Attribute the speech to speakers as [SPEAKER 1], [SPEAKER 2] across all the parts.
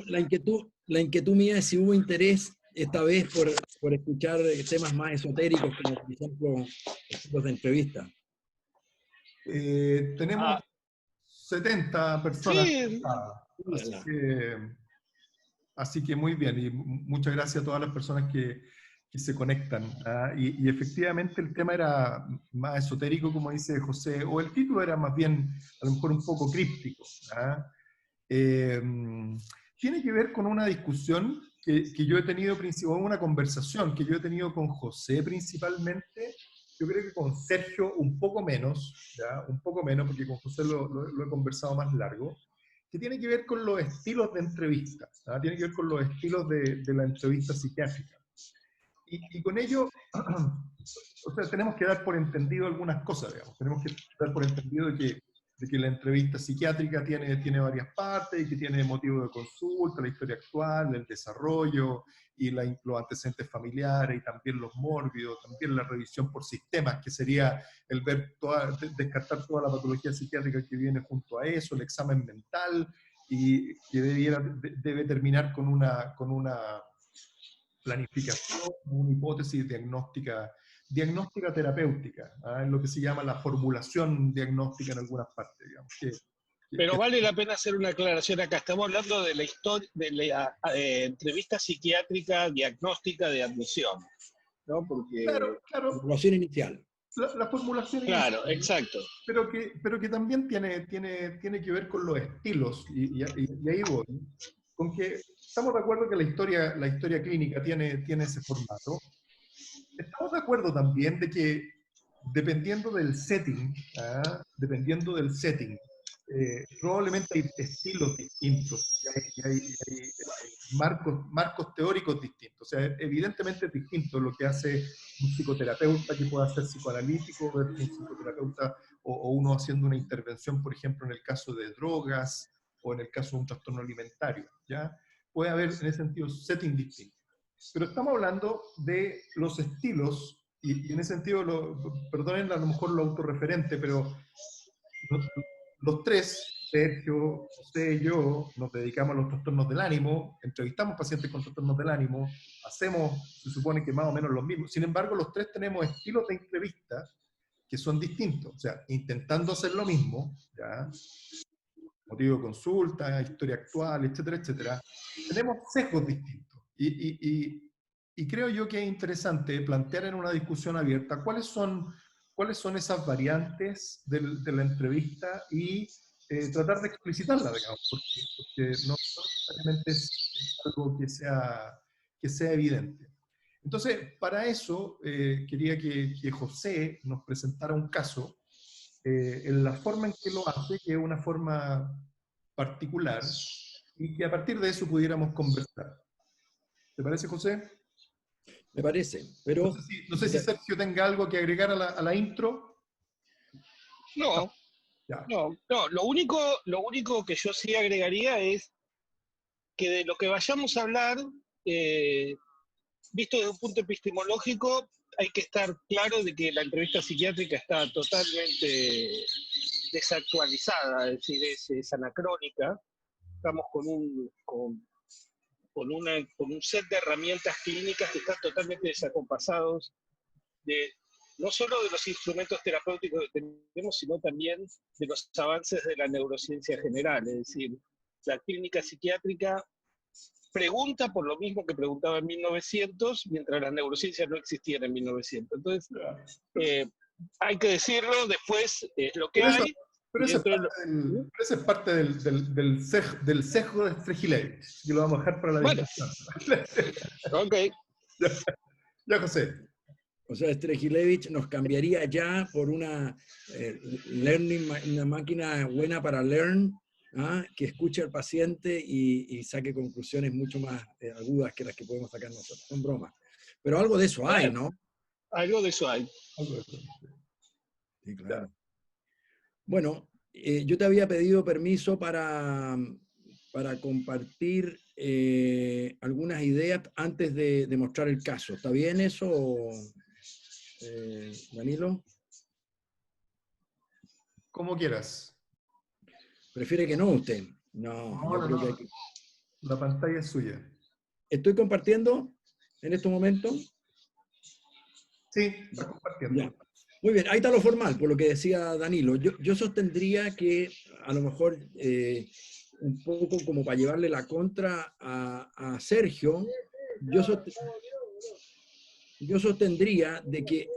[SPEAKER 1] La inquietud mía es si hubo interés esta vez por escuchar temas más esotéricos, como por ejemplo los de entrevista.
[SPEAKER 2] Tenemos
[SPEAKER 3] Ah,
[SPEAKER 2] 70 personas
[SPEAKER 3] sí,
[SPEAKER 2] conectadas,
[SPEAKER 1] Ulala.
[SPEAKER 2] así que muy bien, y muchas gracias a todas las personas que se conectan. Y efectivamente el tema era más esotérico, como dice José, o el título era más bien, a lo mejor un poco críptico. ¿Ah? Eh, Tiene que ver con una discusión que yo he tenido, o una conversación que yo he tenido con José principalmente, yo creo que con Sergio un poco menos, ¿ya? Un poco menos, porque con José lo he conversado más largo, que tiene que ver con los estilos de entrevista, ¿ah? Tiene que ver con los estilos de la entrevista psiquiátrica. Y con ello, o sea, tenemos que dar por entendido algunas cosas, digamos. Tenemos que dar por entendido de que la entrevista psiquiátrica tiene varias partes y que tiene motivo de consulta, la historia actual, el desarrollo y los antecedentes familiares y también los mórbidos, también la revisión por sistemas, que sería el ver descartar toda la patología psiquiátrica que viene junto a eso, el examen mental, y que debe terminar con una planificación, una hipótesis diagnóstica terapéutica, ¿ah? En lo que se llama la formulación diagnóstica en algunas partes, digamos.
[SPEAKER 3] pero vale la pena hacer una aclaración acá. Estamos hablando de la historia, de la entrevista psiquiátrica diagnóstica de admisión, ¿no?
[SPEAKER 2] Claro,
[SPEAKER 3] Porque,
[SPEAKER 2] claro,
[SPEAKER 1] Formulación inicial.
[SPEAKER 2] la formulación
[SPEAKER 3] claro,
[SPEAKER 2] inicial,
[SPEAKER 3] exacto.
[SPEAKER 2] pero que también tiene que ver con los estilos, y ahí voy, con que estamos de acuerdo que la historia clínica tiene ese formato. Estamos de acuerdo también de que dependiendo del setting, probablemente hay estilos distintos, y hay marcos teóricos distintos. O sea, evidentemente es distinto lo que hace un psicoterapeuta que pueda ser psicoanalítico versus un psicoterapeuta o uno haciendo una intervención, por ejemplo, en el caso de drogas o en el caso de un trastorno alimentario, ¿ya? Puede haber en ese sentido setting distinto. Pero estamos hablando de los estilos, y en ese sentido, perdonen a lo mejor lo autorreferente, pero los, los tres, Sergio, José y yo, nos dedicamos a los trastornos del ánimo, entrevistamos pacientes con trastornos del ánimo, hacemos, se supone que más o menos los mismos. Sin embargo, los tres tenemos estilos de entrevista que son distintos, o sea, intentando hacer lo mismo, ¿ya? Motivo de consulta, historia actual, etcétera, etcétera, tenemos sesgos distintos. Y creo yo que es interesante plantear en una discusión abierta cuáles son esas variantes de la entrevista y tratar de explicitarla, digamos, porque no necesariamente es algo que sea evidente. Entonces, para eso, quería que José nos presentara un caso en la forma en que lo hace, que es una forma particular, y que a partir de eso pudiéramos conversar. ¿Te parece, José?
[SPEAKER 1] Me parece,
[SPEAKER 2] No
[SPEAKER 1] pero
[SPEAKER 2] sé si Sergio tenga algo que agregar a la intro. No,
[SPEAKER 3] No,
[SPEAKER 2] ya.
[SPEAKER 3] no. Lo único que yo sí agregaría es que de lo que vayamos a hablar, eh, visto desde un punto epistemológico, hay que estar claro de que la entrevista psiquiátrica está totalmente desactualizada, es decir, es anacrónica. Estamos con un set de herramientas clínicas que están totalmente desacompasados de no solo de los instrumentos terapéuticos que tenemos, sino también de los avances de la neurociencia general. Es decir, la clínica psiquiátrica pregunta por lo mismo que preguntaba en 1900, mientras las neurociencias no existían en 1900. Entonces, hay que decirlo, después es lo que
[SPEAKER 2] Pero eso,
[SPEAKER 3] hay.
[SPEAKER 2] pero
[SPEAKER 3] Y
[SPEAKER 2] eso es
[SPEAKER 3] dentro de
[SPEAKER 2] parte del, pero eso es parte del sesgo de Strehilevich, que lo vamos a dejar para la
[SPEAKER 3] bueno,
[SPEAKER 2] discusión.
[SPEAKER 3] ok.
[SPEAKER 2] Ya, José.
[SPEAKER 1] o sea, Strehilevich nos cambiaría ya por una una máquina buena para learn, ¿ah? Que escuche al paciente y saque conclusiones mucho más agudas que las que podemos sacar nosotros. Son bromas. Pero algo de eso hay,
[SPEAKER 3] Bueno,
[SPEAKER 1] ¿no?
[SPEAKER 3] algo de eso hay.
[SPEAKER 2] Algo de eso.
[SPEAKER 1] Sí,
[SPEAKER 2] Ya.
[SPEAKER 1] claro. Bueno, yo te había pedido permiso para compartir algunas ideas antes de mostrar el caso. ¿Está bien eso, Danilo?
[SPEAKER 2] Como quieras.
[SPEAKER 1] ¿Prefiere que no usted? No,
[SPEAKER 2] No,
[SPEAKER 1] yo
[SPEAKER 2] no,
[SPEAKER 1] creo que
[SPEAKER 2] no. La pantalla es suya.
[SPEAKER 1] ¿Estoy compartiendo en estos momentos?
[SPEAKER 2] Sí, está compartiendo.
[SPEAKER 1] Ya. Muy bien, ahí está lo formal, por lo que decía Danilo. Yo sostendría que a lo mejor un poco como para llevarle la contra a Sergio, yo, yo sostendría de que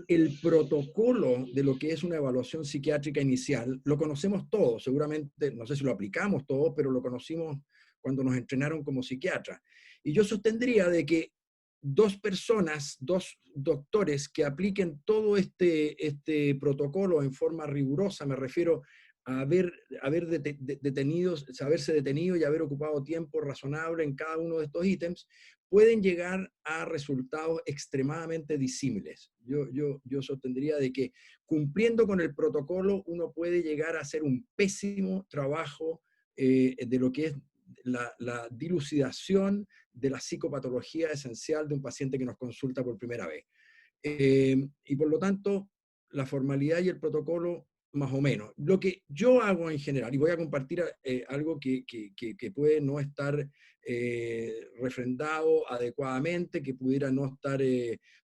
[SPEAKER 1] el protocolo de lo que es una evaluación psiquiátrica inicial lo conocemos todos, seguramente, no sé si lo aplicamos todos, pero lo conocimos cuando nos entrenaron como psiquiatras. Y yo sostendría de que dos personas, dos doctores que apliquen todo este protocolo en forma rigurosa, me refiero a haber detenido, haberse detenido y haber ocupado tiempo razonable en cada uno de estos ítems, pueden llegar a resultados extremadamente disímiles. Yo sostendría de que cumpliendo con el protocolo uno puede llegar a hacer un pésimo trabajo de lo que es la dilucidación de la psicopatología esencial de un paciente que nos consulta por primera vez. Y por lo tanto, la formalidad y el protocolo, más o menos. Lo que yo hago en general, y voy a compartir algo que puede no estar refrendado adecuadamente, que pudiera no estar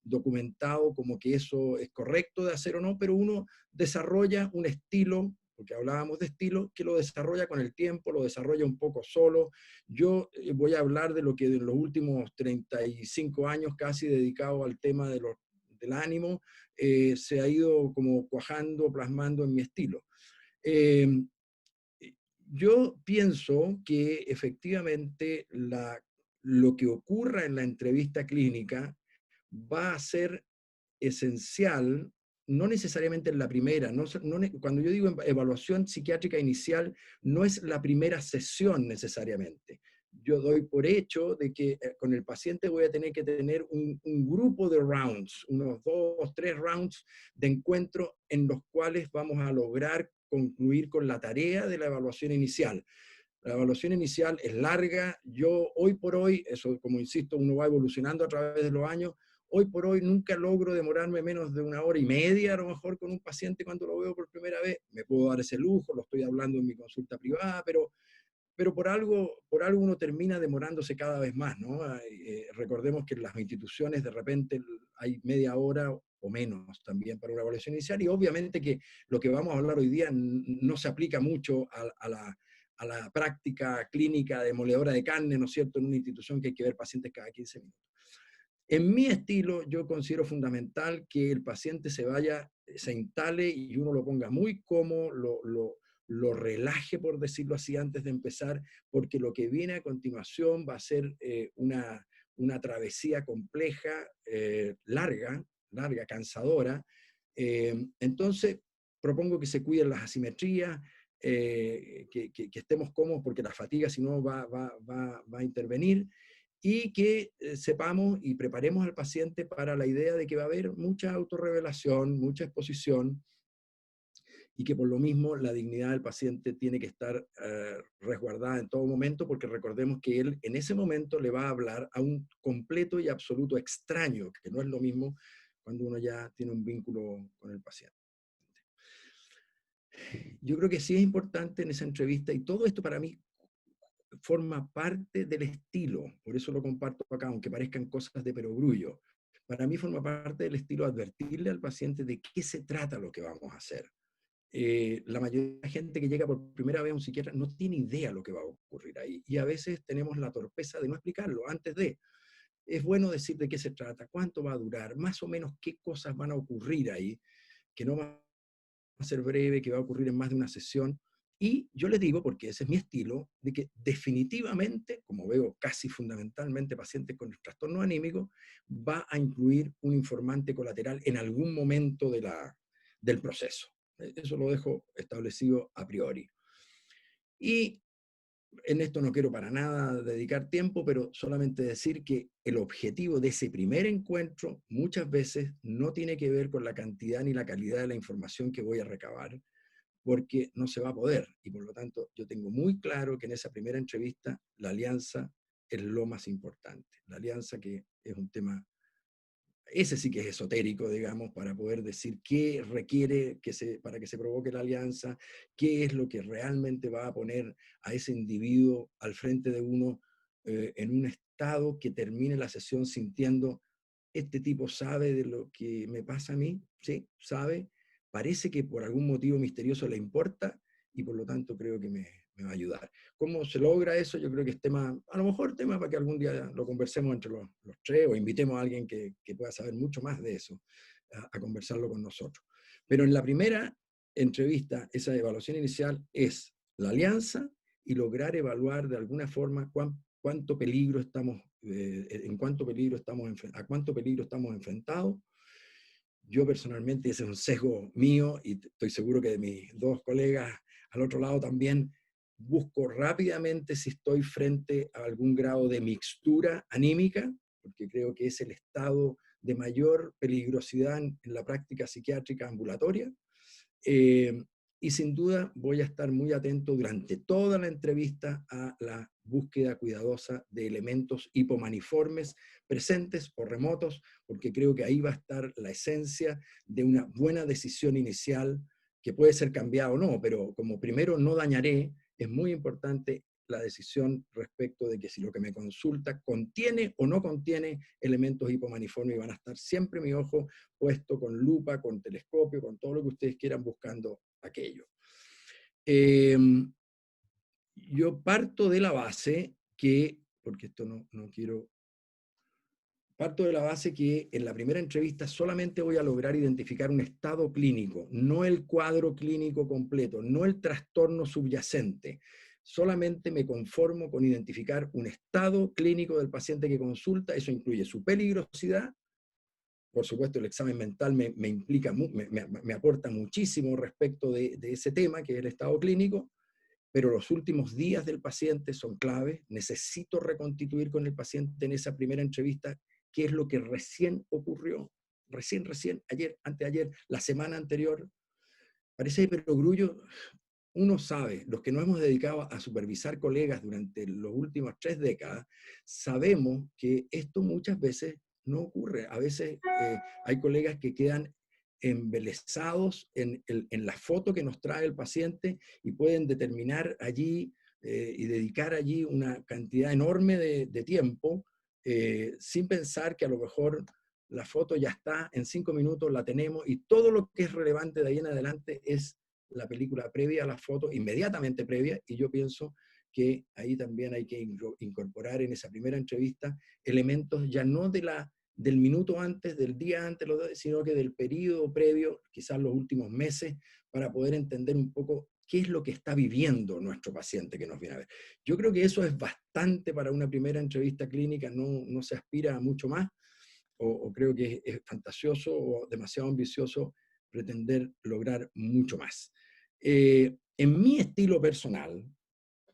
[SPEAKER 1] documentado como que eso es correcto de hacer o no, pero uno desarrolla un estilo, porque hablábamos de estilo, que lo desarrolla con el tiempo, lo desarrolla un poco solo. Yo voy a hablar de lo que en los últimos 35 años casi dedicado al tema del ánimo, se ha ido como cuajando, plasmando en mi estilo. Eh, yo pienso que efectivamente lo que ocurra en la entrevista clínica va a ser esencial, no necesariamente en la primera, cuando yo digo evaluación psiquiátrica inicial, no es la primera sesión necesariamente. Yo doy por hecho de que con el paciente voy a tener que tener un grupo de rounds, unos 2, 3 rounds de encuentro en los cuales vamos a lograr concluir con la tarea de la evaluación inicial. La evaluación inicial es larga. Yo hoy por hoy, eso como insisto, uno va evolucionando a través de los años, hoy por hoy nunca logro demorarme menos de 1 hora y media a lo mejor con un paciente cuando lo veo por primera vez. Me puedo dar ese lujo, lo estoy hablando en mi consulta privada, pero por algo uno termina demorándose cada vez más, ¿no? Recordemos que en las instituciones de repente hay media hora o menos también para una evaluación inicial, y obviamente que lo que vamos a hablar hoy día no se aplica mucho a la práctica clínica demoledora de carne, ¿no es cierto?, en una institución que hay que ver pacientes cada 15 minutos. En mi estilo, yo considero fundamental que el paciente se instale y uno lo ponga muy cómodo, lo relaje, por decirlo así, antes de empezar, porque lo que viene a continuación va a ser una travesía compleja, larga, cansadora. Entonces, propongo que se cuiden las asimetrías, que estemos cómodos porque la fatiga, si no, va a intervenir, y que sepamos y preparemos al paciente para la idea de que va a haber mucha autorrevelación, mucha exposición, y que por lo mismo la dignidad del paciente tiene que estar resguardada en todo momento, porque recordemos que él en ese momento le va a hablar a un completo y absoluto extraño, que no es lo mismo cuando uno ya tiene un vínculo con el paciente. Yo creo que sí es importante en esa entrevista, y todo esto para mí forma parte del estilo, por eso lo comparto acá, aunque parezcan cosas de perogrullo. Para mí forma parte del estilo advertirle al paciente de qué se trata lo que vamos a hacer. La mayoría de la gente que llega por primera vez a un psiquiatra no tiene idea lo que va a ocurrir ahí, y a veces tenemos la torpeza de no explicarlo antes de. Es bueno decir de qué se trata, cuánto va a durar, más o menos qué cosas van a ocurrir ahí, que no va a ser breve, que va a ocurrir en más de una sesión. Y yo les digo, porque ese es mi estilo, de que definitivamente, como veo casi fundamentalmente pacientes con trastorno anímico, va a incluir un informante colateral en algún momento del proceso. Eso lo dejo establecido a priori. Y en esto no quiero para nada dedicar tiempo, pero solamente decir que el objetivo de ese primer encuentro muchas veces no tiene que ver con la cantidad ni la calidad de la información que voy a recabar, porque no se va a poder. Y por lo tanto, yo tengo muy claro que en esa primera entrevista la alianza es lo más importante. La alianza, que es un tema ese sí que es esotérico, digamos, para poder decir qué requiere para que se provoque la alianza, qué es lo que realmente va a poner a ese individuo al frente de uno en un estado que termine la sesión sintiendo, este tipo sabe de lo que me pasa a mí, ¿sí? Sabe, parece que por algún motivo misterioso le importa y por lo tanto creo que me va a ayudar. ¿Cómo se logra eso? Yo creo que es tema, a lo mejor tema para que algún día lo conversemos entre los tres o invitemos a alguien que pueda saber mucho más de eso, a conversarlo con nosotros. Pero en la primera entrevista, esa evaluación inicial es la alianza y lograr evaluar de alguna forma cuánto peligro estamos, a cuánto peligro estamos enfrentados. Yo personalmente, ese es un sesgo mío y estoy seguro que de mis dos colegas al otro lado también, busco rápidamente si estoy frente a algún grado de mixtura anímica, porque creo que es el estado de mayor peligrosidad en la práctica psiquiátrica ambulatoria. Y sin duda voy a estar muy atento durante toda la entrevista a la búsqueda cuidadosa de elementos hipomaniformes presentes o remotos, porque creo que ahí va a estar la esencia de una buena decisión inicial, que puede ser cambiada o no, pero como primero no dañaré, es muy importante la decisión respecto de que si lo que me consulta contiene o no contiene elementos hipomaniformes, y van a estar siempre mi ojo puesto con lupa, con telescopio, con todo lo que ustedes quieran buscando aquello. Yo parto de la base que, porque esto no quiero, parto de la base que en la primera entrevista solamente voy a lograr identificar un estado clínico, no el cuadro clínico completo, no el trastorno subyacente. Solamente me conformo con identificar un estado clínico del paciente que consulta. Eso incluye su peligrosidad. Por supuesto, el examen mental me implica, me aporta muchísimo respecto de ese tema, que es el estado clínico, pero los últimos días del paciente son claves. Necesito reconstituir con el paciente en esa primera entrevista qué es lo que recién ocurrió, recién, ayer, anteayer, la semana anterior. Parece perogrullo. Uno sabe, los que nos hemos dedicado a supervisar colegas durante los últimos 3 décadas, sabemos que esto muchas veces no ocurre. A veces hay colegas que quedan embelesados en la foto que nos trae el paciente y pueden determinar allí y dedicar allí una cantidad enorme de tiempo sin pensar que a lo mejor la foto ya está, en 5 minutos la tenemos y todo lo que es relevante de ahí en adelante es la película previa a la foto, inmediatamente previa, y yo pienso que ahí también hay que incorporar en esa primera entrevista elementos ya no del minuto antes, del día antes, sino que del periodo previo, quizás los últimos meses, para poder entender un poco qué es lo que está viviendo nuestro paciente que nos viene a ver. Yo creo que eso es bastante para una primera entrevista clínica, no se aspira a mucho más, o creo que es fantasioso o demasiado ambicioso pretender lograr mucho más. En mi estilo personal,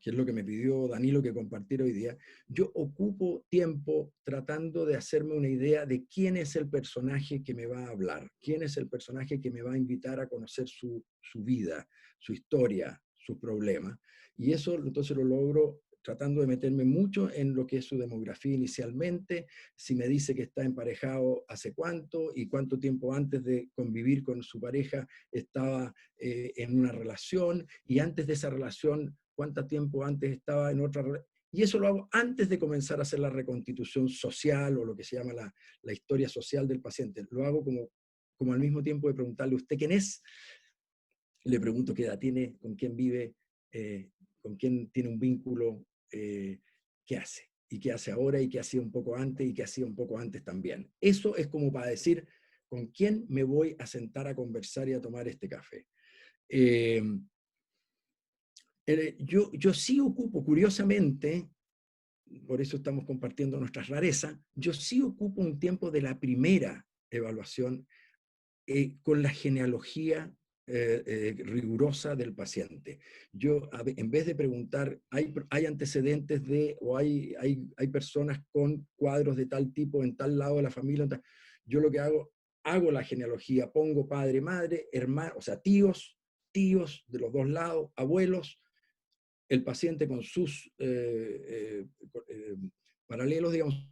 [SPEAKER 1] que es lo que me pidió Danilo que compartiera hoy día, yo ocupo tiempo tratando de hacerme una idea de quién es el personaje que me va a hablar, quién es el personaje que me va a invitar a conocer su vida, su historia, sus problemas. Y eso entonces lo logro tratando de meterme mucho en lo que es su demografía inicialmente, si me dice que está emparejado hace cuánto y cuánto tiempo antes de convivir con su pareja estaba en una relación, y antes de esa relación cuánto tiempo antes estaba en otra relación. Y eso lo hago antes de comenzar a hacer la reconstitución social o lo que se llama la historia social del paciente. Lo hago como al mismo tiempo de preguntarle, ¿usted quién es? Le pregunto qué edad tiene, con quién vive, con quién tiene un vínculo, qué hace, y qué hace ahora, y qué hacía un poco antes, y qué hacía un poco antes también. Eso es como para decir, ¿con quién me voy a sentar a conversar y a tomar este café? Yo sí ocupo, curiosamente, por eso estamos compartiendo nuestras rarezas, yo sí ocupo un tiempo de la primera evaluación con la genealogía rigurosa del paciente. Yo, en vez de preguntar, ¿hay antecedentes de, o hay personas con cuadros de tal tipo en tal lado de la familia? Yo lo que hago la genealogía, pongo padre, madre, hermano, o sea, tíos de los dos lados, abuelos, el paciente con sus paralelos, digamos,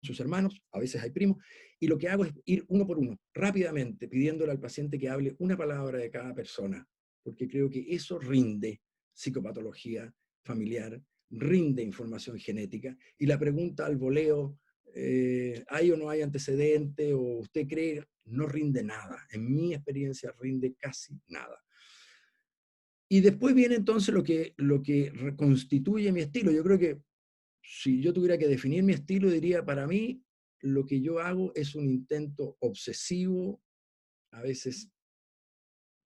[SPEAKER 1] sus hermanos, a veces hay primos, y lo que hago es ir uno por uno, rápidamente, pidiéndole al paciente que hable una palabra de cada persona, porque creo que eso rinde psicopatología familiar, rinde información genética, y la pregunta al voleo, ¿hay o no hay antecedente? ¿O usted cree? No rinde nada. En mi experiencia rinde casi nada. Y después viene entonces lo que reconstituye mi estilo. Yo creo que si yo tuviera que definir mi estilo, diría, para mí, lo que yo hago es un intento obsesivo, a veces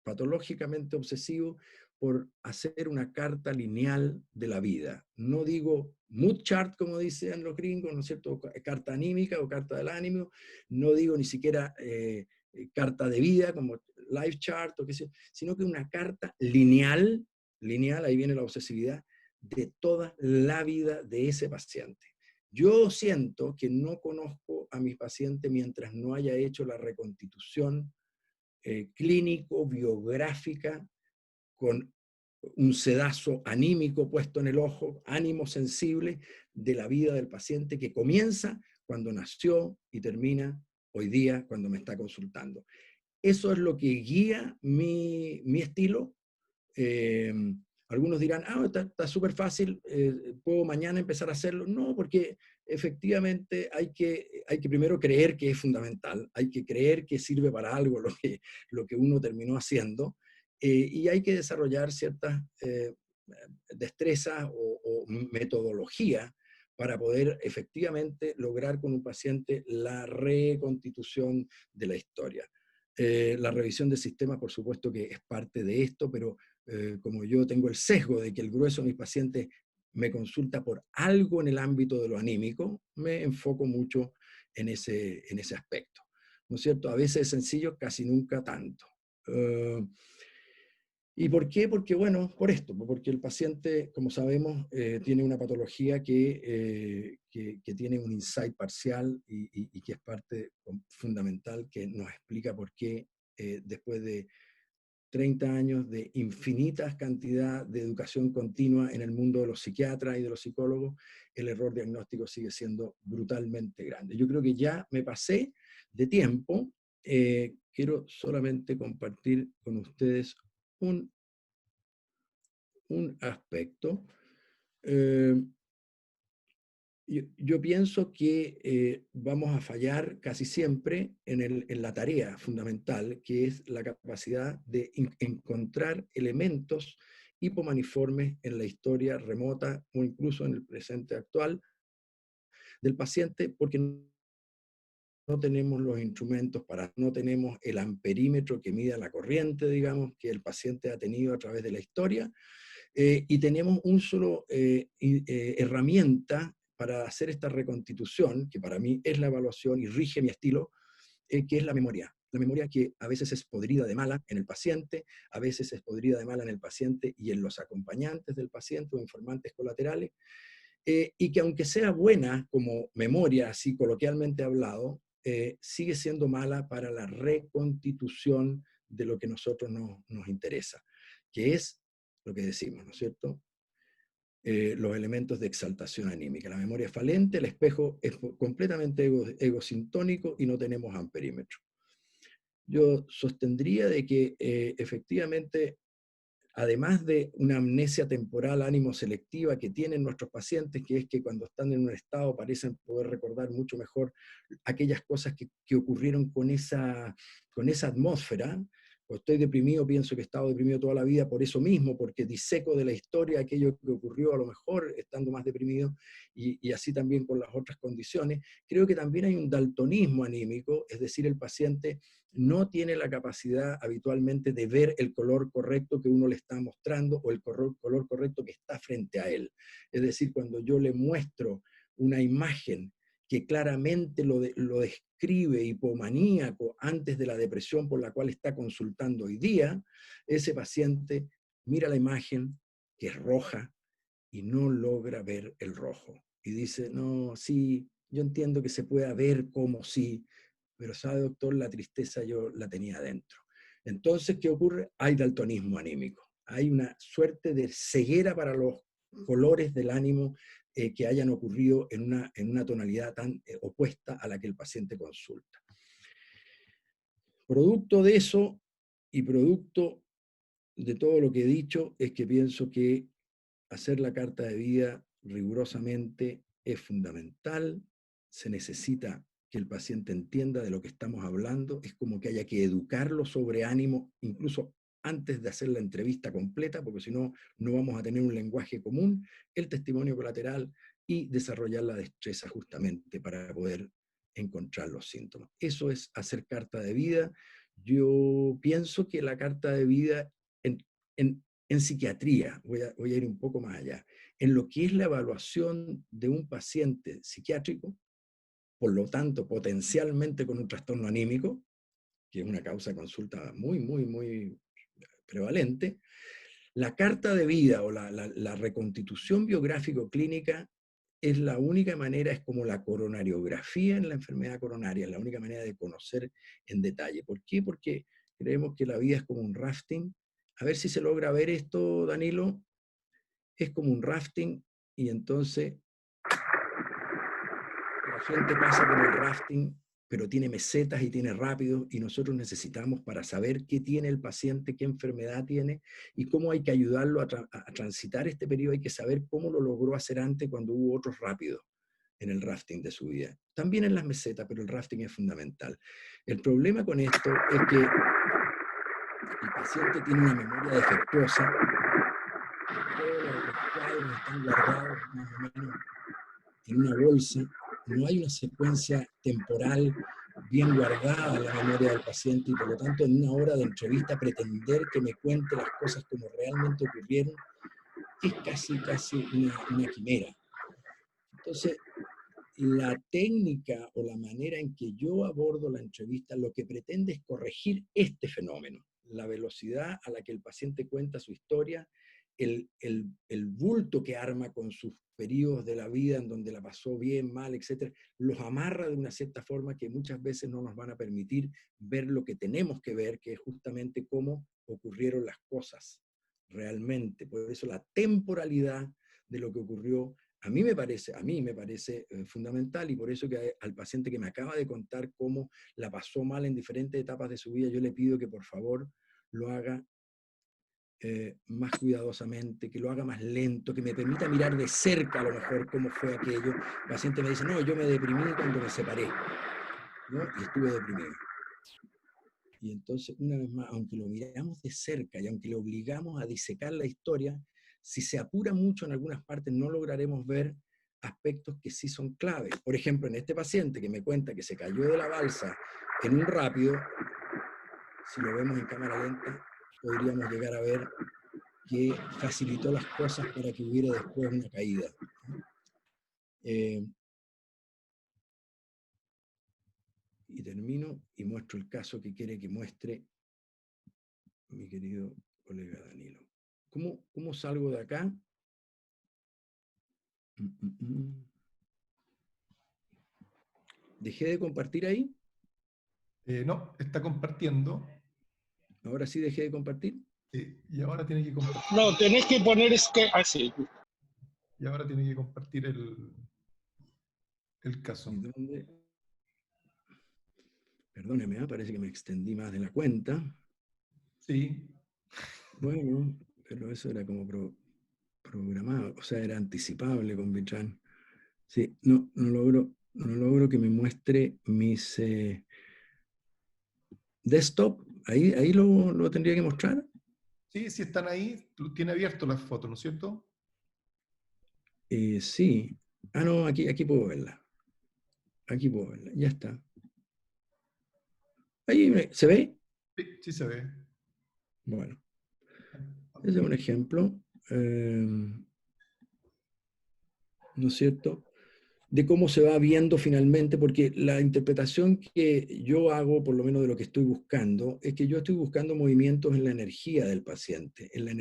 [SPEAKER 1] patológicamente obsesivo, por hacer una carta lineal de la vida. No digo mood chart, como dicen los gringos, ¿no es cierto? Carta anímica o carta del ánimo. No digo ni siquiera carta de vida, como life chart, o qué sé, sino que una carta lineal, lineal, ahí viene la obsesividad, de toda la vida de ese paciente. Yo siento que no conozco a mis pacientes mientras no haya hecho la reconstitución clínico, biográfica, con un sedazo anímico puesto en el ojo, ánimo sensible de la vida del paciente que comienza cuando nació y termina hoy día cuando me está consultando. Eso es lo que guía mi estilo. Eh, Algunos dirán, está súper fácil, puedo mañana empezar a hacerlo. No, porque efectivamente hay que primero creer que es fundamental, hay que creer que sirve para algo lo que uno terminó haciendo, y hay que desarrollar ciertas destrezas o metodología para poder efectivamente lograr con un paciente la reconstitución de la historia. La revisión de sistemas, por supuesto que es parte de esto, pero como yo tengo el sesgo de que el grueso de mis pacientes me consulta por algo en el ámbito de lo anímico, me enfoco mucho en ese aspecto. ¿No es cierto? A veces es sencillo, casi nunca tanto. ¿Y por qué? Porque, bueno, por esto, porque el paciente, como sabemos, tiene una patología que tiene un insight parcial y que es parte fundamental que nos explica por qué después de 30 años de infinitas cantidad de educación continua en el mundo de los psiquiatras y de los psicólogos, el error diagnóstico sigue siendo brutalmente grande. Yo creo que ya me pasé de tiempo. Quiero solamente compartir con ustedes un aspecto. Yo pienso que vamos a fallar casi siempre en la tarea fundamental, que es la capacidad de encontrar elementos hipomaniformes en la historia remota o incluso en el presente actual del paciente, porque no tenemos los instrumentos no tenemos el amperímetro que mida la corriente, digamos, que el paciente ha tenido a través de la historia, y tenemos un solo herramienta para hacer esta reconstitución, que para mí es la evaluación y rige mi estilo, que es la memoria. La memoria que a veces es podrida de mala en el paciente, a veces es podrida de mala en el paciente y en los acompañantes del paciente o informantes colaterales, y que aunque sea buena como memoria, así coloquialmente hablado, sigue siendo mala para la reconstitución de lo que a nosotros nos interesa, que es lo que decimos, ¿no es cierto? Los elementos de exaltación anímica. La memoria es falente, el espejo es completamente egosintónico y no tenemos amperímetro. Yo sostendría de que efectivamente, además de una amnesia temporal ánimo selectiva que tienen nuestros pacientes, que es que cuando están en un estado parecen poder recordar mucho mejor aquellas cosas que ocurrieron con esa atmósfera. O estoy deprimido, pienso que he estado deprimido toda la vida por eso mismo, porque diseco de la historia aquello que ocurrió a lo mejor estando más deprimido, y así también con las otras condiciones. Creo que también hay un daltonismo anímico, es decir, el paciente no tiene la capacidad habitualmente de ver el color correcto que uno le está mostrando o el color correcto que está frente a él. Es decir, cuando yo le muestro una imagen que claramente lo describe hipomaníaco antes de la depresión por la cual está consultando hoy día, ese paciente mira la imagen que es roja y no logra ver el rojo. Y dice, no, sí, yo entiendo que se pueda ver como sí, pero sabe, doctor, la tristeza yo la tenía adentro. Entonces, ¿qué ocurre? Hay daltonismo anímico. Hay una suerte de ceguera para los colores del ánimo que hayan ocurrido en una tonalidad tan opuesta a la que el paciente consulta. Producto de eso y producto de todo lo que he dicho es que pienso que hacer la carta de vida rigurosamente es fundamental. Se necesita que el paciente entienda de lo que estamos hablando. Es como que haya que educarlo sobre ánimo, incluso antes de hacer la entrevista completa, porque si no, no vamos a tener un lenguaje común, el testimonio colateral y desarrollar la destreza justamente para poder encontrar los síntomas. Eso es hacer carta de vida. Yo pienso que la carta de vida en psiquiatría, voy a ir un poco más allá, en lo que es la evaluación de un paciente psiquiátrico, por lo tanto, potencialmente con un trastorno anímico, que es una causa de consulta muy prevalente, la carta de vida o la reconstitución biográfico-clínica es la única manera, es como la coronariografía en la enfermedad coronaria, es la única manera de conocer en detalle. ¿Por qué? Porque creemos que la vida es como un rafting. A ver si se logra ver esto, Danilo. Es como un rafting y entonces la gente pasa por el rafting, pero tiene mesetas y tiene rápidos, y nosotros necesitamos, para saber qué tiene el paciente, qué enfermedad tiene y cómo hay que ayudarlo a transitar este periodo, hay que saber cómo lo logró hacer antes cuando hubo otros rápidos en el rafting de su vida. También en las mesetas, pero el rafting es fundamental. El problema con esto es que el paciente tiene una memoria defectuosa, todos los cuadros están guardados más o menos en una bolsa, no hay una secuencia temporal bien guardada en la memoria del paciente y por lo tanto en una hora de entrevista pretender que me cuente las cosas como realmente ocurrieron es casi una quimera. Entonces, la técnica o la manera en que yo abordo la entrevista lo que pretende es corregir este fenómeno, la velocidad a la que el paciente cuenta su historia, el bulto que arma con sus periodos de la vida en donde la pasó bien, mal, etc., los amarra de una cierta forma que muchas veces no nos van a permitir ver lo que tenemos que ver, que es justamente cómo ocurrieron las cosas realmente. Por eso la temporalidad de lo que ocurrió a mí me parece fundamental, y por eso que al paciente que me acaba de contar cómo la pasó mal en diferentes etapas de su vida, yo le pido que por favor lo haga más cuidadosamente, que lo haga más lento, que me permita mirar de cerca a lo mejor cómo fue aquello. El paciente me dice, no, yo me deprimí cuando me separé, ¿no? Y estuve deprimido. Y entonces, una vez más, aunque lo miramos de cerca y aunque le obligamos a disecar la historia, si se apura mucho en algunas partes no lograremos ver aspectos que sí son claves. Por ejemplo, en este paciente que me cuenta que se cayó de la balsa en un rápido, si lo vemos en cámara lenta, podríamos llegar a ver que facilitó las cosas para que hubiera después una caída. Y termino y muestro el caso que quiere que muestre mi querido colega Danilo. ¿Cómo salgo de acá? ¿Dejé de compartir ahí?
[SPEAKER 2] No, está compartiendo.
[SPEAKER 1] ¿Ahora sí dejé de compartir?
[SPEAKER 2] Sí, y ahora tiene que compartir.
[SPEAKER 3] No, tenés que poner así.
[SPEAKER 2] Y ahora tiene que compartir el caso.
[SPEAKER 1] ¿Y dónde? Perdóneme, parece que me extendí más de la cuenta.
[SPEAKER 2] Sí.
[SPEAKER 1] Bueno, pero eso era como programado, o sea, era anticipable con Bitran. Sí, no logro que me muestre mis desktop. Ahí lo tendría que mostrar.
[SPEAKER 2] Sí, si están ahí, tiene abierto las fotos, ¿no es cierto?
[SPEAKER 1] Sí. Ah, no, aquí puedo verla. Aquí puedo verla, ya está. Ahí, ¿se ve?
[SPEAKER 2] Sí, sí se ve.
[SPEAKER 1] Bueno, ese es un ejemplo, ¿no es cierto?, de cómo se va viendo finalmente, porque la interpretación que yo hago, por lo menos de lo que estoy buscando, es que yo estoy buscando movimientos en la energía del paciente, en la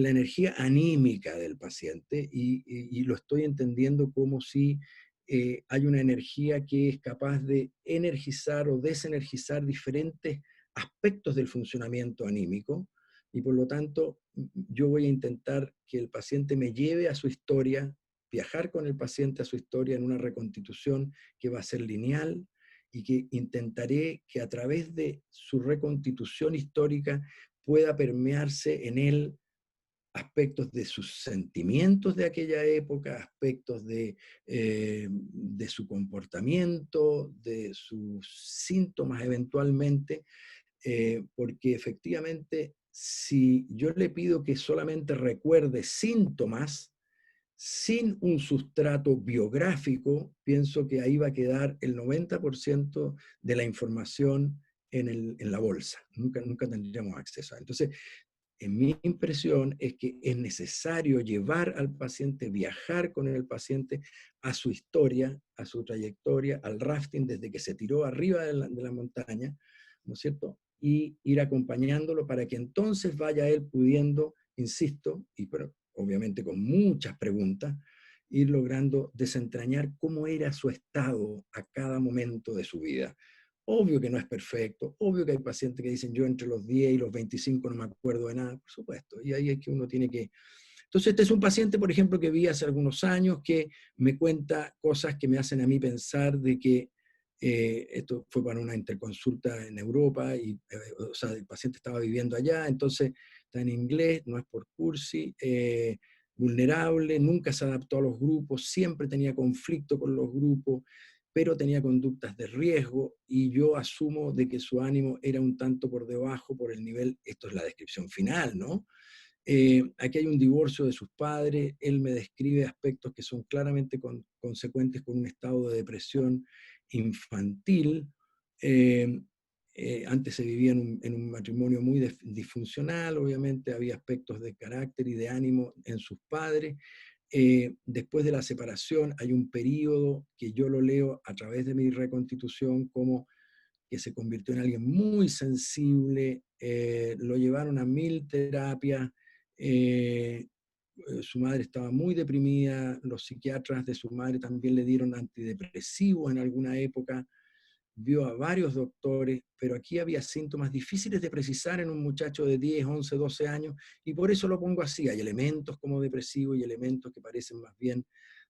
[SPEAKER 1] energía anímica del paciente, y lo estoy entendiendo como si hay una energía que es capaz de energizar o desenergizar diferentes aspectos del funcionamiento anímico, y por lo tanto yo voy a intentar que el paciente me lleve a su historia viajar con el paciente a su historia en una reconstitución que va a ser lineal y que intentaré que a través de su reconstitución histórica pueda permearse en él aspectos de sus sentimientos de aquella época, aspectos de su comportamiento, de sus síntomas eventualmente, porque efectivamente si yo le pido que solamente recuerde síntomas, sin un sustrato biográfico, pienso que ahí va a quedar el 90% de la información en la bolsa. Nunca tendríamos acceso a. Entonces, en mi impresión es que es necesario llevar al paciente, viajar con el paciente a su historia, a su trayectoria, al rafting desde que se tiró arriba de la montaña, ¿no es cierto? Y ir acompañándolo para que entonces vaya él pudiendo, insisto, y pero obviamente con muchas preguntas, ir logrando desentrañar cómo era su estado a cada momento de su vida. Obvio que no es perfecto, obvio que hay pacientes que dicen yo entre los 10 y los 25 no me acuerdo de nada, por supuesto, y ahí es que uno tiene que... Entonces este es un paciente, por ejemplo, que vi hace algunos años, que me cuenta cosas que me hacen a mí pensar de que esto fue para una interconsulta en Europa, y, o sea, el paciente estaba viviendo allá, entonces está en inglés, no es por cursi, vulnerable, nunca se adaptó a los grupos, siempre tenía conflicto con los grupos, pero tenía conductas de riesgo, y yo asumo de que su ánimo era un tanto por debajo por el nivel, esto es la descripción final, ¿no? Aquí hay un divorcio de sus padres, él me describe aspectos que son claramente consecuentes con un estado de depresión infantil. Eh, Antes se vivía en un matrimonio muy disfuncional, obviamente había aspectos de carácter y de ánimo en sus padres. Después de la separación hay un periodo que yo lo leo a través de mi reconstitución como que se convirtió en alguien muy sensible, lo llevaron a 1000 terapias, su madre estaba muy deprimida, los psiquiatras de su madre también le dieron antidepresivos en alguna época, vio a varios doctores, pero aquí había síntomas difíciles de precisar en un muchacho de 10, 11, 12 años, y por eso lo pongo así. Hay elementos como depresivo y elementos que parecen más bien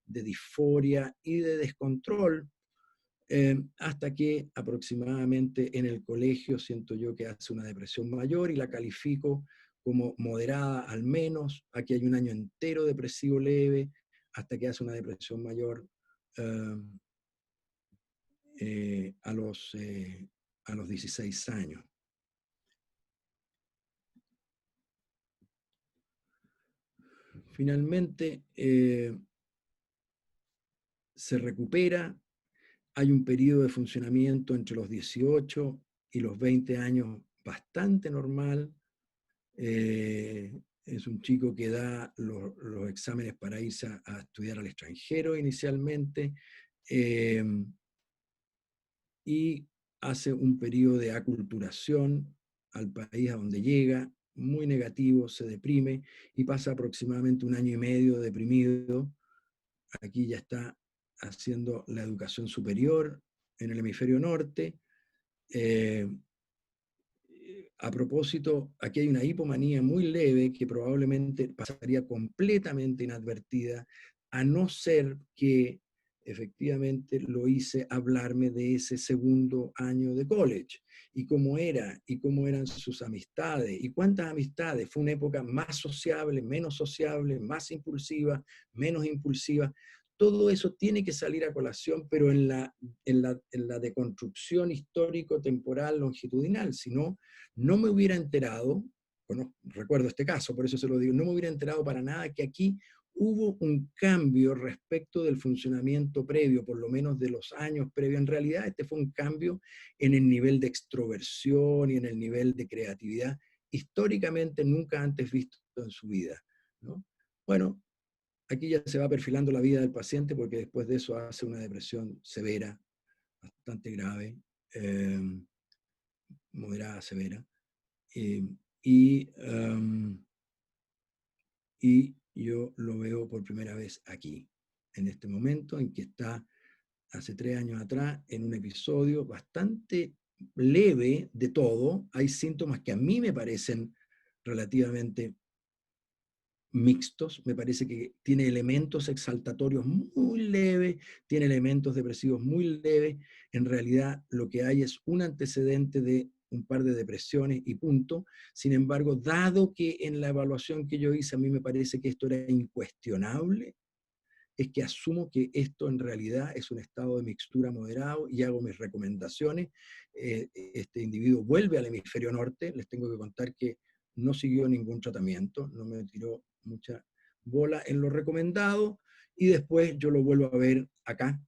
[SPEAKER 1] de disforia y de descontrol, hasta que aproximadamente en el colegio siento yo que hace una depresión mayor y la califico como moderada al menos. Aquí hay un año entero depresivo leve, hasta que hace una depresión mayor eh, eh, a, los, eh, a los 16 años. Finalmente, se recupera, hay un periodo de funcionamiento entre los 18 y los 20 años bastante normal. Es un chico que da los exámenes para irse a estudiar al extranjero inicialmente, y hace un periodo de aculturación al país a donde llega, muy negativo, se deprime y pasa aproximadamente un año y medio deprimido. Aquí ya está haciendo la educación superior en el hemisferio norte. A propósito, aquí hay una hipomanía muy leve que probablemente pasaría completamente inadvertida, a no ser que efectivamente lo hice hablarme de ese segundo año de college, y cómo era, y cómo eran sus amistades, y cuántas amistades. Fue una época más sociable, más impulsiva, menos impulsiva. Todo eso tiene que salir a colación, pero en la deconstrucción histórico-temporal longitudinal, si no, no me hubiera enterado, bueno, recuerdo este caso, por eso se lo digo, no me hubiera enterado para nada que aquí hubo un cambio respecto del funcionamiento previo, por lo menos de los años previos. En realidad, este fue un cambio en el nivel de extroversión y en el nivel de creatividad, históricamente nunca antes visto en su vida, ¿no? Bueno, aquí ya se va perfilando la vida del paciente, porque después de eso hace una depresión severa, bastante grave, moderada, severa. Y, y yo lo veo por primera vez aquí, en este momento en que está hace 3 años atrás, en un episodio bastante leve de todo. Hay síntomas que a mí me parecen relativamente mixtos, me parece que tiene elementos exaltatorios muy leves, tiene elementos depresivos muy leves, en realidad lo que hay es un antecedente de un par de depresiones y punto. Sin embargo, dado que en la evaluación que yo hice a mí me parece que esto era incuestionable, es que asumo que esto en realidad es un estado de mixtura moderado y hago mis recomendaciones. Este individuo vuelve al hemisferio norte, les tengo que contar que no siguió ningún tratamiento, no me tiró mucha bola en lo recomendado, y después yo lo vuelvo a ver acá,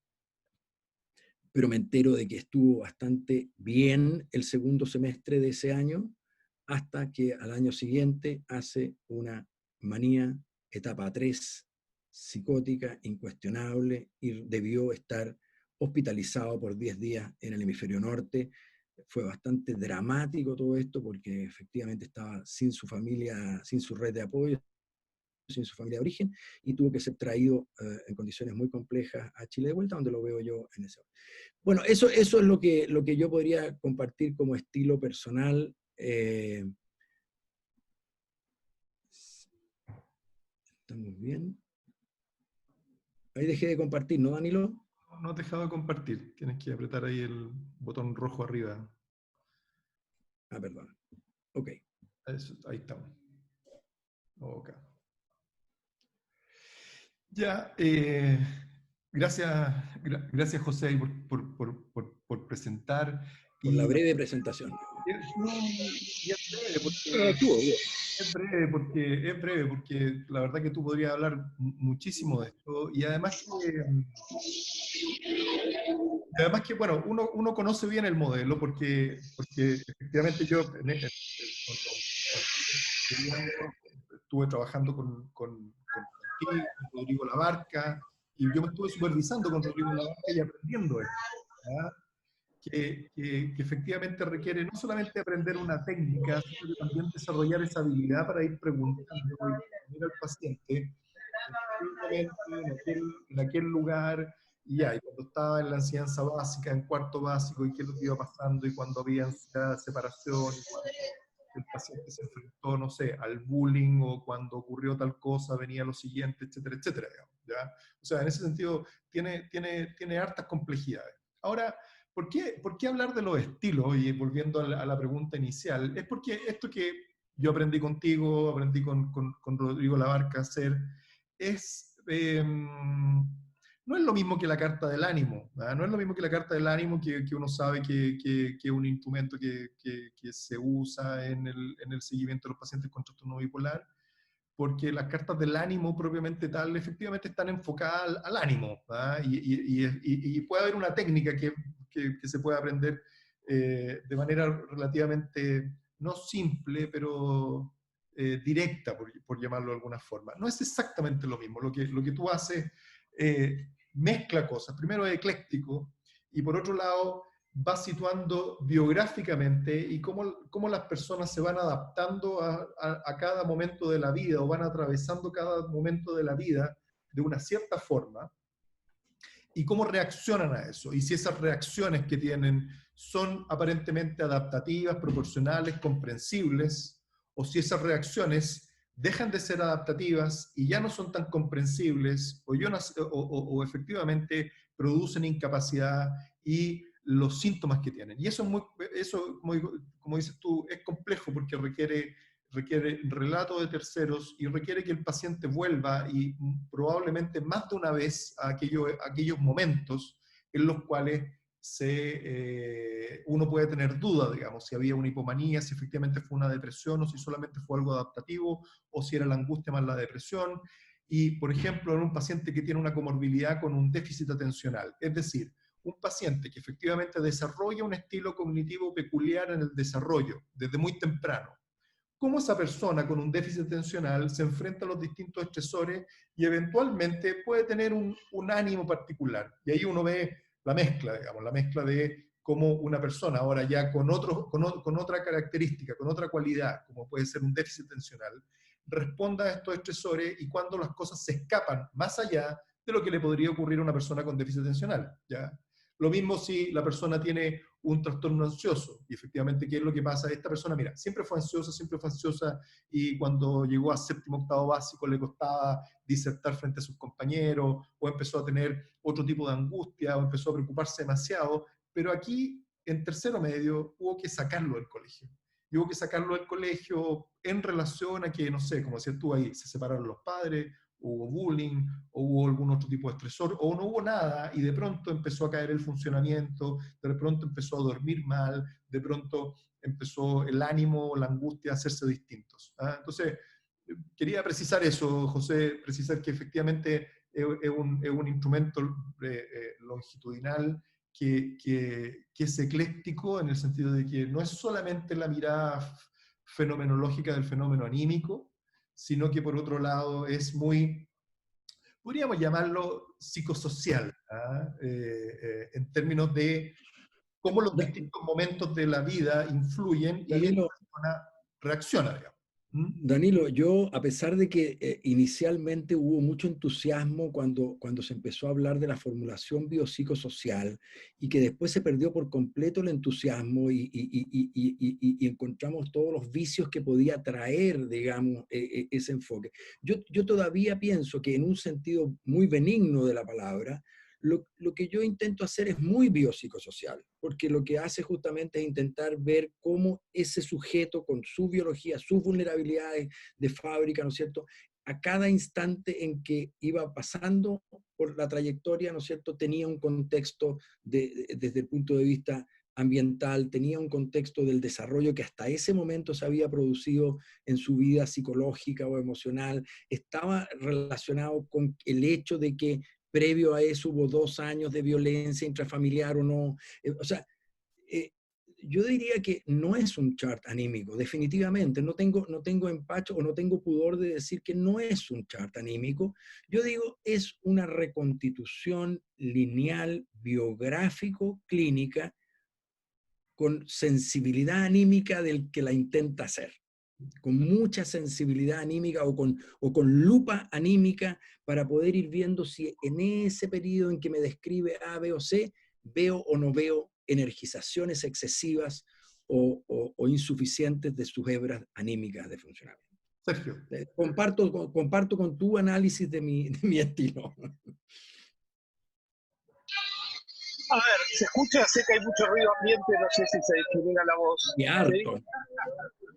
[SPEAKER 1] pero me entero de que estuvo bastante bien el segundo semestre de ese año, hasta que al año siguiente hace una manía etapa 3, psicótica, incuestionable, y debió estar hospitalizado por 10 días en el hemisferio norte. Fue bastante dramático todo esto porque efectivamente estaba sin su familia, sin su red de apoyo, sin su familia de origen, y tuvo que ser traído en condiciones muy complejas a Chile de vuelta, donde lo veo yo en ese. Bueno, eso es lo que yo podría compartir como estilo personal. Estamos bien. Ahí dejé de compartir, ¿no, Danilo?
[SPEAKER 2] No has dejado de compartir. Tienes que apretar ahí el botón rojo arriba.
[SPEAKER 1] Ah, perdón. Ok.
[SPEAKER 2] Eso, ahí estamos. Ok. Ya, gracias José ahí por presentar.
[SPEAKER 1] Por la breve presentación.
[SPEAKER 2] Y es breve porque la verdad que tú podrías hablar muchísimo de esto, y además que bueno, uno conoce bien el modelo porque efectivamente yo estuve trabajando con Rodrigo Labarca, y yo me estuve supervisando con Rodrigo Labarca y aprendiendo esto, ¿ya? Que efectivamente requiere no solamente aprender una técnica, sino que también desarrollar esa habilidad para ir preguntando y responder al paciente en aquel lugar, y ya, y cuando estaba en la enseñanza básica, en cuarto básico, y qué es lo que iba pasando, y cuando había separación, y cuando el paciente se enfrentó, no sé, al bullying, o cuando ocurrió tal cosa, venía lo siguiente, etcétera, etcétera, digamos, ¿ya? O sea, en ese sentido, tiene hartas complejidades. Ahora, ¿por qué hablar de los estilos? Y volviendo a la pregunta inicial, es porque esto que yo aprendí contigo, aprendí con Rodrigo Labarca a hacer, no es lo mismo que la carta del ánimo, ¿verdad? No es lo mismo que la carta del ánimo que uno sabe que es un instrumento que se usa en el seguimiento de los pacientes con trastorno bipolar, porque las cartas del ánimo propiamente tal efectivamente están enfocadas al ánimo, ¿verdad? Y puede haber una técnica que se puede aprender de manera relativamente no simple, pero directa, por llamarlo de alguna forma. No es exactamente lo mismo. Lo que tú haces mezcla cosas. Primero es ecléctico, y por otro lado va situando biográficamente y cómo las personas se van adaptando a cada momento de la vida, o van atravesando cada momento de la vida de una cierta forma, y cómo reaccionan a eso, y si esas reacciones que tienen son aparentemente adaptativas, proporcionales, comprensibles, o si esas reacciones dejan de ser adaptativas y ya no son tan comprensibles, o efectivamente producen incapacidad y los síntomas que tienen. Y eso, como dices tú, es complejo porque requiere relato de terceros, y requiere que el paciente vuelva, y probablemente más de una vez, a aquellos momentos en los cuales uno puede tener duda, digamos, si había una hipomanía, si efectivamente fue una depresión, o si solamente fue algo adaptativo, o si era la angustia más la depresión. Y, por ejemplo, en un paciente que tiene una comorbilidad con un déficit atencional, es decir, un paciente que efectivamente desarrolla un estilo cognitivo peculiar en el desarrollo desde muy temprano, cómo esa persona con un déficit atencional se enfrenta a los distintos estresores y eventualmente puede tener un ánimo particular. Y ahí uno ve la mezcla, digamos, la mezcla de cómo una persona ahora ya con otra característica, con otra cualidad, como puede ser un déficit atencional, responda a estos estresores, y cuando las cosas se escapan más allá de lo que le podría ocurrir a una persona con déficit atencional, ¿ya? Lo mismo si la persona tiene un trastorno ansioso, y efectivamente, ¿qué es lo que pasa? Esta persona, mira, siempre fue ansiosa, y cuando llegó a séptimo, octavo básico le costaba disertar frente a sus compañeros, o empezó a tener otro tipo de angustia, o empezó a preocuparse demasiado, pero aquí, en tercero medio, hubo que sacarlo del colegio. Y hubo que sacarlo del colegio en relación a que, no sé, como decías tú ahí, se separaron los padres, hubo bullying, o hubo algún otro tipo de estresor, o no hubo nada, y de pronto empezó a caer el funcionamiento, de pronto empezó a dormir mal, de pronto empezó el ánimo, la angustia a hacerse distintos. ¿Ah? Entonces, quería precisar eso, José, precisar que efectivamente es un instrumento longitudinal que es ecléctico en el sentido de que no es solamente la mirada fenomenológica del fenómeno anímico, sino que por otro lado es muy, podríamos llamarlo psicosocial, ¿ah? En términos de cómo los
[SPEAKER 1] Da-
[SPEAKER 2] distintos momentos de la vida influyen y la
[SPEAKER 1] Danilo,
[SPEAKER 2] persona reacciona, digamos. ¿Mm?
[SPEAKER 1] Danilo, yo, a pesar de que inicialmente hubo mucho entusiasmo cuando se empezó a hablar de la formulación biopsicosocial y que después se perdió por completo el entusiasmo y encontramos todos los vicios que podía traer, digamos, ese enfoque. Yo todavía pienso que en un sentido muy benigno de la palabra, lo que yo intento hacer es muy biopsicosocial, porque lo que hace justamente es intentar ver cómo ese sujeto con su biología, sus vulnerabilidades de fábrica, ¿no es cierto?, a cada instante en que iba pasando por la trayectoria, ¿no es cierto?, tenía un contexto desde el punto de vista ambiental, tenía un contexto del desarrollo que hasta ese momento se había producido en su vida psicológica o emocional, estaba relacionado con el hecho de que previo a eso hubo 2 años de violencia intrafamiliar o no. O sea, eh, yo diría que no es un chart anímico, definitivamente. No tengo empacho o no tengo pudor de decir que no es un chart anímico. Yo digo, es una reconstitución lineal, biográfico, clínica, con sensibilidad anímica del que la intenta hacer, con mucha sensibilidad anímica o con lupa anímica para poder ir viendo si en ese periodo en que me describe A, B o C, veo o no veo energizaciones excesivas o insuficientes de sus hebras anímicas de funcionamiento.
[SPEAKER 2] Sergio.
[SPEAKER 1] Comparto con tu análisis de mi estilo.
[SPEAKER 3] A ver, se escucha, sé que hay mucho ruido ambiente, no sé si se discrimina la voz.
[SPEAKER 1] Y
[SPEAKER 3] ¿Sí?
[SPEAKER 1] harto.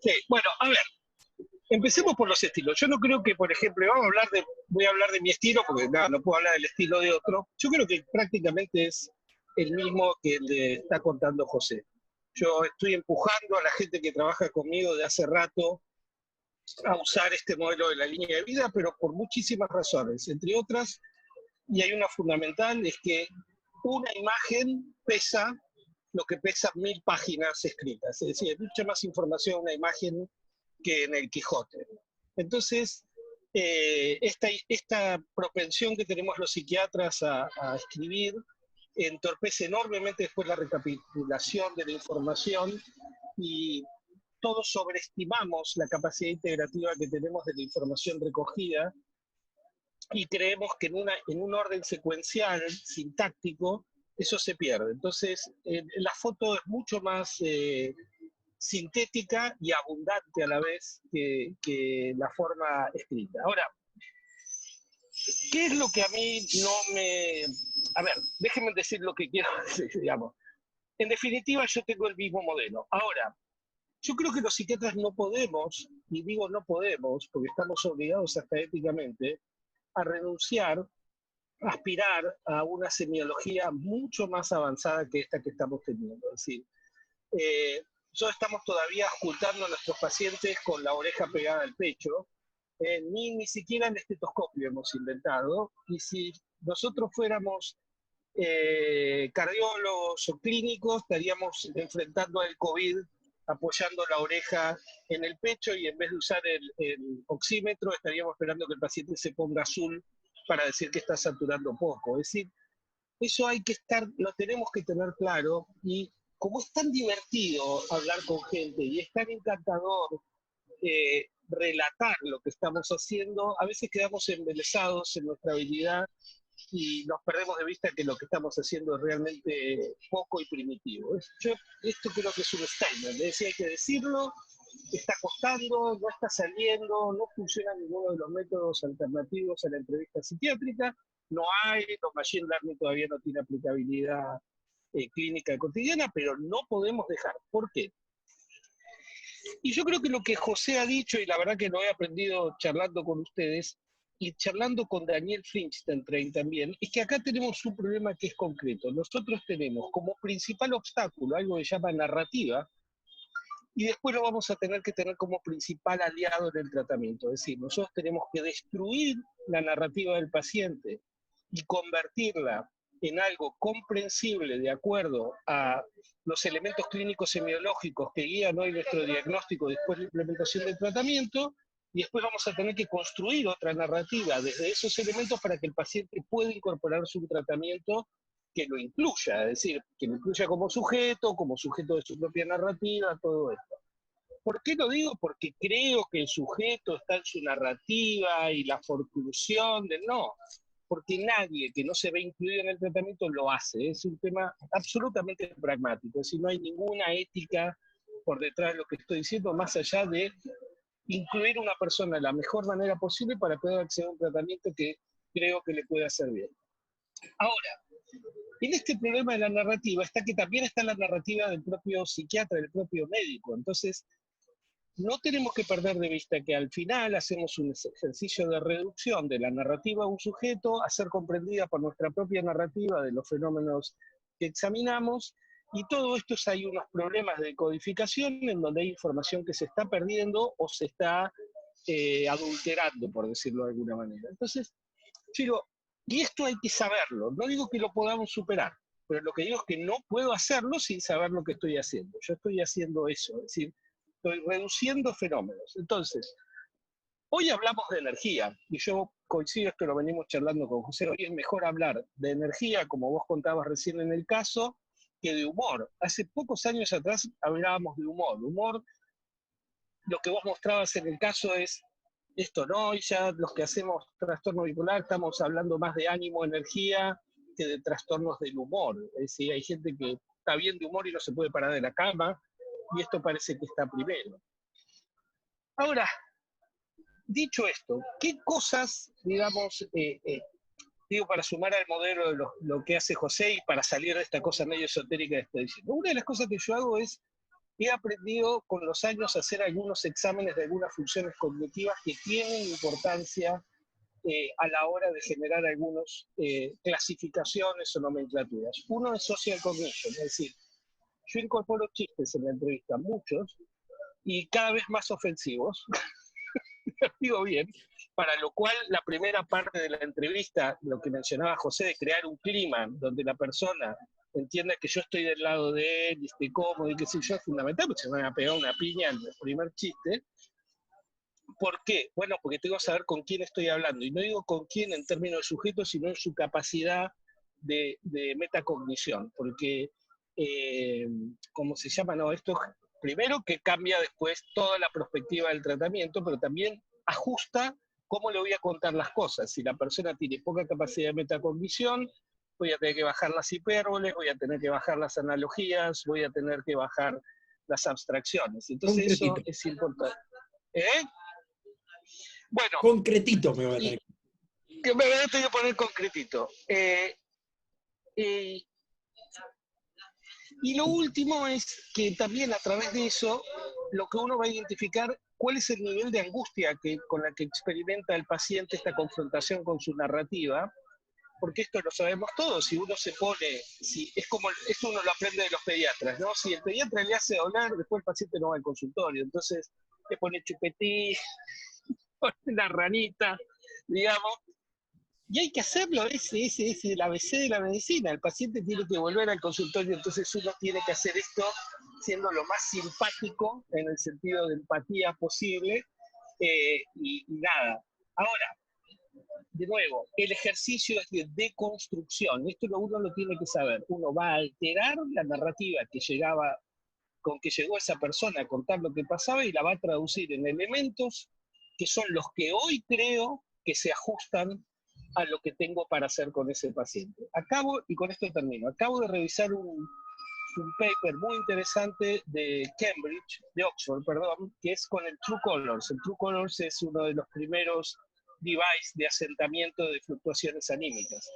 [SPEAKER 3] Sí, bueno, a ver, empecemos por los estilos. Yo no creo que, por ejemplo, voy a hablar de mi estilo, porque no puedo hablar del estilo de otro. Yo creo que prácticamente es el mismo que le está contando José. Yo estoy empujando a la gente que trabaja conmigo de hace rato a usar este modelo de la línea de vida, pero por muchísimas razones. Entre otras, y hay una fundamental, es que una imagen pesa lo que pesan 1000 páginas escritas. Es decir, hay mucha más información en una imagen que en el Quijote. Entonces, esta propensión que tenemos los psiquiatras a escribir entorpece enormemente después la recapitulación de la información y todos sobreestimamos la capacidad integrativa que tenemos de la información recogida y creemos que en un orden secuencial, sintáctico, eso se pierde. Entonces, la foto es mucho más sintética y abundante a la vez que la forma escrita. Ahora, ¿qué es lo que a mí no me... A ver, déjenme decir lo que quiero decir, digamos. En definitiva, yo tengo el mismo modelo. Ahora, yo creo que los psiquiatras no podemos, y digo no podemos, porque estamos obligados hasta éticamente, a renunciar, a aspirar a una semiología mucho más avanzada que esta que estamos teniendo. Es decir, nosotros estamos todavía ocultando a nuestros pacientes con la oreja pegada al pecho, ni siquiera el estetoscopio hemos inventado, y si nosotros fuéramos cardiólogos o clínicos, estaríamos enfrentando al COVID apoyando la oreja en el pecho y en vez de usar el oxímetro estaríamos esperando que el paciente se ponga azul para decir que está saturando poco. Es decir, eso lo tenemos que tener claro y como es tan divertido hablar con gente y es tan encantador relatar lo que estamos haciendo, a veces quedamos embelesados en nuestra habilidad y nos perdemos de vista que lo que estamos haciendo es realmente poco y primitivo. Esto creo que es un statement, es decir, hay que decirlo, está costando, no está saliendo, no funciona ninguno de los métodos alternativos a la entrevista psiquiátrica, no hay, los machine learning todavía no tiene aplicabilidad clínica cotidiana, pero no podemos dejar. ¿Por qué? Y yo creo que lo que José ha dicho, y la verdad que lo he aprendido charlando con ustedes, y charlando con Daniel Flinchtentrain también, es que acá tenemos un problema que es concreto. Nosotros tenemos como principal obstáculo algo que se llama narrativa, y después lo vamos a tener que tener como principal aliado en el tratamiento. Es decir, nosotros tenemos que destruir la narrativa del paciente y convertirla en algo comprensible de acuerdo a los elementos clínicos semiológicos que guían hoy nuestro diagnóstico después de la implementación del tratamiento, y después vamos a tener que construir otra narrativa desde esos elementos para que el paciente pueda incorporar su tratamiento que lo incluya, es decir, que lo incluya como sujeto de su propia narrativa, todo esto. ¿Por qué lo digo? Porque creo que el sujeto está en su narrativa y la forclusión de no, porque nadie que no se ve incluido en el tratamiento lo hace, es un tema absolutamente pragmático, es decir, no hay ninguna ética por detrás de lo que estoy diciendo, más allá de incluir a una persona de la mejor manera posible para poder acceder a un tratamiento que creo que le puede hacer bien. Ahora, en este problema de la narrativa está que también está la narrativa del propio psiquiatra, del propio médico. Entonces, no tenemos que perder de vista que al final hacemos un ejercicio de reducción de la narrativa a un sujeto a ser comprendida por nuestra propia narrativa de los fenómenos que examinamos, y todo esto hay unos problemas de codificación en donde hay información que se está perdiendo o se está adulterando, por decirlo de alguna manera. Entonces, yo digo, y esto hay que saberlo, no digo que lo podamos superar, pero lo que digo es que no puedo hacerlo sin saber lo que estoy haciendo. Yo estoy haciendo eso, es decir, estoy reduciendo fenómenos. Entonces, hoy hablamos de energía, y yo coincido, esto lo venimos charlando con José, hoy es mejor hablar de energía, como vos contabas recién en el caso, que de humor. Hace pocos años atrás hablábamos de humor. Humor, lo que vos mostrabas en el caso es esto, ¿no? Y ya los que hacemos trastorno bipolar estamos hablando más de ánimo, energía, que de trastornos del humor. Es decir, hay gente que está bien de humor y no se puede parar de la cama, y esto parece que está primero. Ahora, dicho esto, ¿qué cosas, digamos, digo, para sumar al modelo de lo que hace José y para salir de esta cosa medio esotérica que estoy diciendo? Una de las cosas que yo hago es, he aprendido con los años a hacer algunos exámenes de algunas funciones cognitivas que tienen importancia a la hora de generar algunas clasificaciones o nomenclaturas. Uno es social cognition, es decir, yo incorporo chistes en la entrevista, muchos, y cada vez más ofensivos, digo bien, para lo cual la primera parte de la entrevista, lo que mencionaba José, de crear un clima donde la persona entienda que yo estoy del lado de él y estoy cómodo y qué sé yo, es fundamental, porque se me van a pegar una piña en el primer chiste. ¿Por qué? Bueno, porque tengo que saber con quién estoy hablando, y no digo con quién en términos de sujeto, sino en su capacidad de metacognición, porque, ¿cómo se llama? No, esto primero que cambia después toda la perspectiva del tratamiento, pero también ajusta cómo le voy a contar las cosas. Si la persona tiene poca capacidad de metacognición, voy a tener que bajar las hipérboles, voy a tener que bajar las analogías, voy a tener que bajar las abstracciones. Entonces
[SPEAKER 1] Concretito.
[SPEAKER 3] eso es importante. Bueno.
[SPEAKER 1] Concretito me voy a tener.
[SPEAKER 3] Que me voy a tener que poner concretito. Y lo último es que también a través de eso, lo que uno va a identificar cuál es el nivel de angustia con la que experimenta el paciente esta confrontación con su narrativa, porque esto lo sabemos todos, si uno se pone, es como, esto uno lo aprende de los pediatras, ¿no? Si el pediatra le hace hablar, después el paciente no va al consultorio, entonces le pone chupetí, pone la ranita, digamos, y hay que hacerlo, ese es el ABC de la medicina. El paciente tiene que volver al consultorio, entonces uno tiene que hacer esto siendo lo más simpático en el sentido de empatía posible, y nada. Ahora, de nuevo, el ejercicio es de deconstrucción. Esto uno lo tiene que saber. Uno va a alterar la narrativa con que llegó esa persona a contar lo que pasaba, y la va a traducir en elementos que son los que hoy creo que se ajustan a lo que tengo para hacer con ese paciente. Y con esto termino, acabo de revisar un paper muy interesante de Cambridge, de Oxford, perdón, que es con el True Colors. El True Colors es uno de los primeros devices de asentamiento de fluctuaciones anímicas.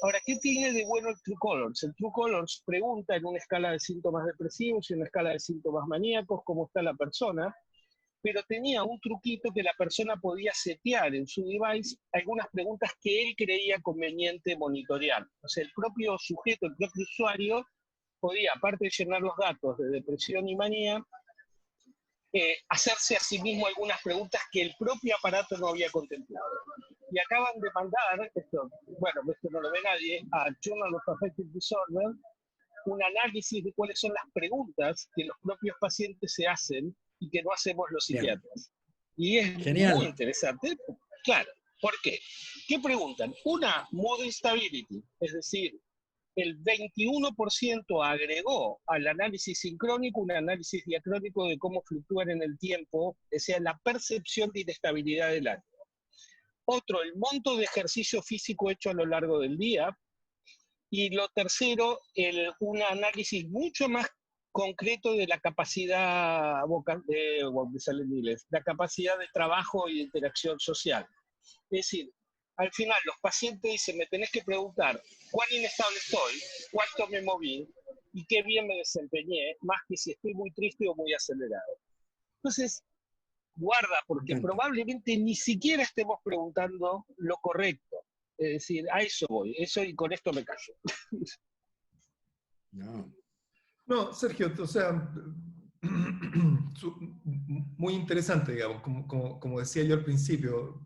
[SPEAKER 3] Ahora, ¿qué tiene de bueno el True Colors? El True Colors pregunta en una escala de síntomas depresivos y una escala de síntomas maníacos cómo está la persona, pero tenía un truquito que la persona podía setear en su device algunas preguntas que él creía conveniente monitorear. O sea, el propio sujeto, el propio usuario, podía, aparte de llenar los datos de depresión y manía, hacerse a sí mismo algunas preguntas que el propio aparato no había contemplado. Y acaban de mandar, esto no lo ve nadie, a Journal of Affective Disorder, un análisis de cuáles son las preguntas que los propios pacientes se hacen y que no hacemos los psiquiatras. Y es
[SPEAKER 1] Genial.
[SPEAKER 3] muy interesante. Claro, ¿por qué? ¿Qué preguntan? Una, mood instability, es decir, el 21% agregó al análisis sincrónico un análisis diacrónico de cómo fluctúan en el tiempo, o sea, la percepción de inestabilidad del ánimo. Otro, el monto de ejercicio físico hecho a lo largo del día. Y lo tercero, un análisis mucho más concreto de la capacidad la capacidad de trabajo y de interacción social. Es decir, al final los pacientes dicen, me tenés que preguntar cuán inestable estoy, cuánto me moví y qué bien me desempeñé, más que si estoy muy triste o muy acelerado. Entonces, guarda, porque probablemente ni siquiera estemos preguntando lo correcto. Es decir, a eso voy, eso y con esto me callo.
[SPEAKER 2] No, Sergio, o sea, muy interesante, digamos, como decía yo al principio,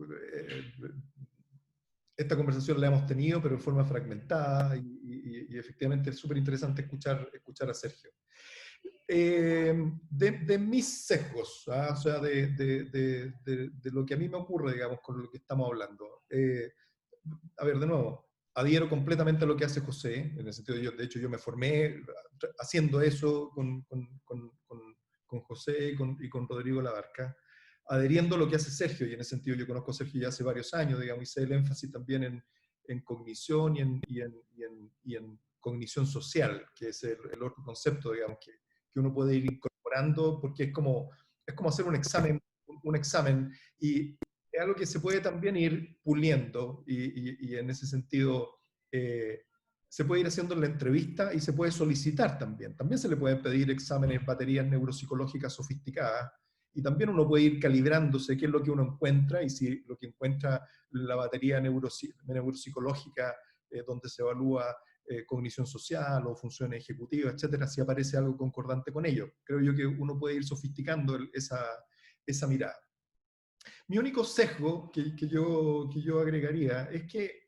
[SPEAKER 2] esta conversación la hemos tenido, pero en forma fragmentada, y efectivamente es súper interesante escuchar a Sergio. De mis sesgos, o sea, de lo que a mí me ocurre, digamos, con lo que estamos hablando. A ver, de nuevo, adhiero completamente a lo que hace José, en el sentido de hecho, yo me formé haciendo eso con José y con Rodrigo Labarca, adheriendo a lo que hace Sergio, y en ese sentido yo conozco a Sergio ya hace varios años, digamos, hice el énfasis también en cognición y en cognición social, que es el otro concepto, digamos, que uno puede ir incorporando, porque es como hacer un examen, y es algo que se puede también ir puliendo, y en ese sentido se puede ir haciendo en la entrevista y se puede solicitar también. También se le pueden pedir exámenes, baterías neuropsicológicas sofisticadas, y también uno puede ir calibrándose qué es lo que uno encuentra, y si lo que encuentra la batería neuropsicológica, donde se evalúa cognición social o funciones ejecutivas, etcétera, si aparece algo concordante con ello. Creo yo que uno puede ir sofisticando esa mirada. Mi único sesgo que yo agregaría es que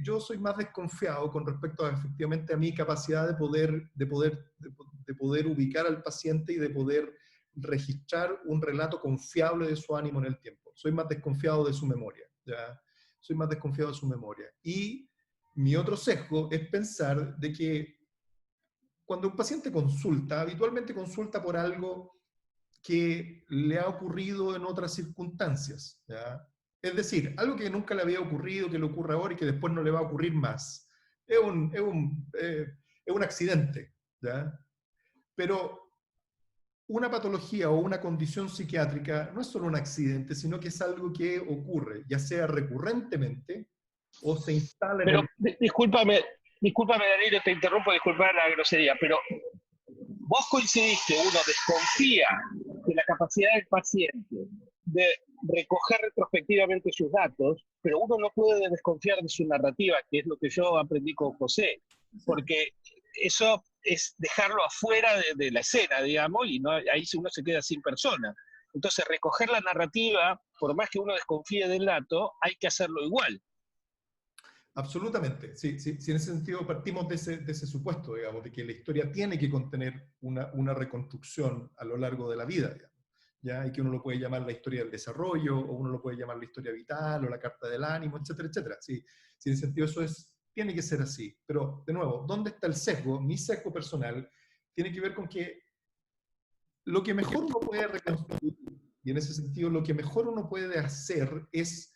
[SPEAKER 2] yo soy más desconfiado con respecto efectivamente a mi capacidad de poder ubicar al paciente y de poder registrar un relato confiable de su ánimo en el tiempo. Soy más desconfiado de su memoria, ¿ya? Soy más desconfiado de su memoria. Y mi otro sesgo es pensar de que cuando un paciente consulta, habitualmente consulta por algo que le ha ocurrido en otras circunstancias, ¿ya? Es decir, algo que nunca le había ocurrido, que le ocurre ahora y que después no le va a ocurrir más. Es un accidente, ¿ya? Pero una patología o una condición psiquiátrica no es solo un accidente, sino que es algo que ocurre, ya sea recurrentemente o se instala en
[SPEAKER 3] Pero
[SPEAKER 2] el...
[SPEAKER 3] discúlpame, Danilo, te interrumpo, disculpa la grosería, pero vos coincidís que uno desconfía de la capacidad del paciente de recoger retrospectivamente sus datos, pero uno no puede desconfiar de su narrativa, que es lo que yo aprendí con José, porque eso es dejarlo afuera de la escena, digamos, y no, ahí uno se queda sin persona. Entonces, recoger la narrativa, por más que uno desconfíe del dato, hay que hacerlo igual.
[SPEAKER 2] Absolutamente, sí, en ese sentido partimos de ese supuesto, digamos, de que la historia tiene que contener una reconstrucción a lo largo de la vida, digamos, ¿ya? Y que uno lo puede llamar la historia del desarrollo, o uno lo puede llamar la historia vital, o la carta del ánimo, etcétera, etcétera. Sí, en ese sentido tiene que ser así. Pero, de nuevo, ¿dónde está el sesgo? Mi sesgo personal tiene que ver con que lo que mejor uno puede reconstruir, y en ese sentido lo que mejor uno puede hacer es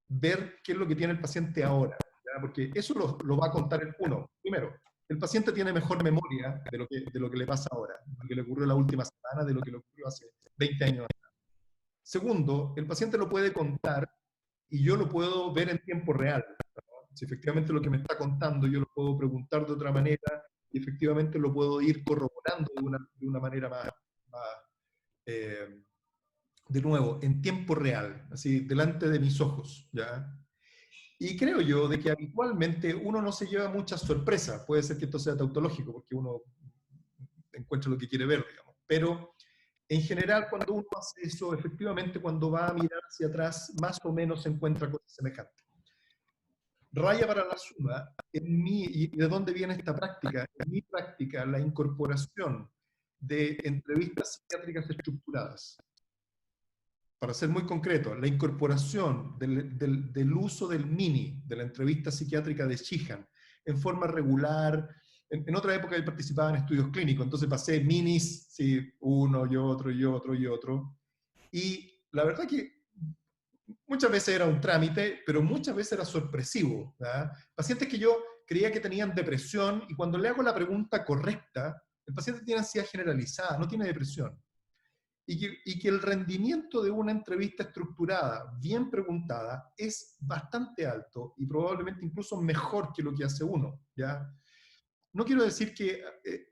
[SPEAKER 2] ver qué es lo que tiene el paciente ahora, ¿ya? Porque eso lo va a contar el uno. Primero, el paciente tiene mejor memoria de lo que le pasa ahora, de lo que le ocurrió la última semana, de lo que le ocurrió hace 20 años atrás. Segundo, el paciente lo puede contar y yo lo puedo ver en tiempo real, ¿no? Si efectivamente lo que me está contando yo lo puedo preguntar de otra manera y efectivamente lo puedo ir corroborando de una manera más de nuevo, en tiempo real, así, delante de mis ojos, ¿ya? Y creo yo de que habitualmente uno no se lleva muchas sorpresas. Puede ser que esto sea tautológico, porque uno encuentra lo que quiere ver, digamos. Pero en general, cuando uno hace eso, efectivamente, cuando va a mirar hacia atrás, más o menos se encuentra cosas semejantes. Raya para la suma, ¿y de dónde viene esta práctica? En mi práctica, la incorporación de entrevistas psiquiátricas estructuradas. Para ser muy concreto, la incorporación del uso del mini, de la entrevista psiquiátrica de Sheehan, en forma regular. En otra época yo participaba en estudios clínicos, entonces pasé minis, sí, uno y otro y otro y otro. Y la verdad que muchas veces era un trámite, pero muchas veces era sorpresivo, ¿verdad? Pacientes que yo creía que tenían depresión y cuando le hago la pregunta correcta, el paciente tiene ansiedad generalizada, no tiene depresión. Y que el rendimiento de una entrevista estructurada, bien preguntada, es bastante alto y probablemente incluso mejor que lo que hace uno, ¿ya? No quiero decir que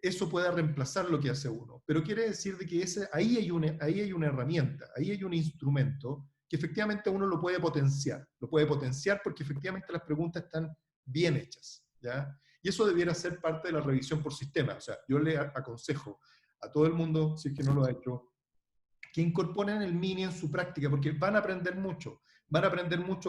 [SPEAKER 2] eso pueda reemplazar lo que hace uno, pero quiere decir de que ahí hay una herramienta, ahí hay un instrumento que efectivamente uno lo puede potenciar. Lo puede potenciar porque efectivamente las preguntas están bien hechas, ¿ya? Y eso debiera ser parte de la revisión por sistema. O sea, yo le aconsejo a todo el mundo, si es que no lo ha hecho, que incorporen el mini en su práctica, porque van a aprender mucho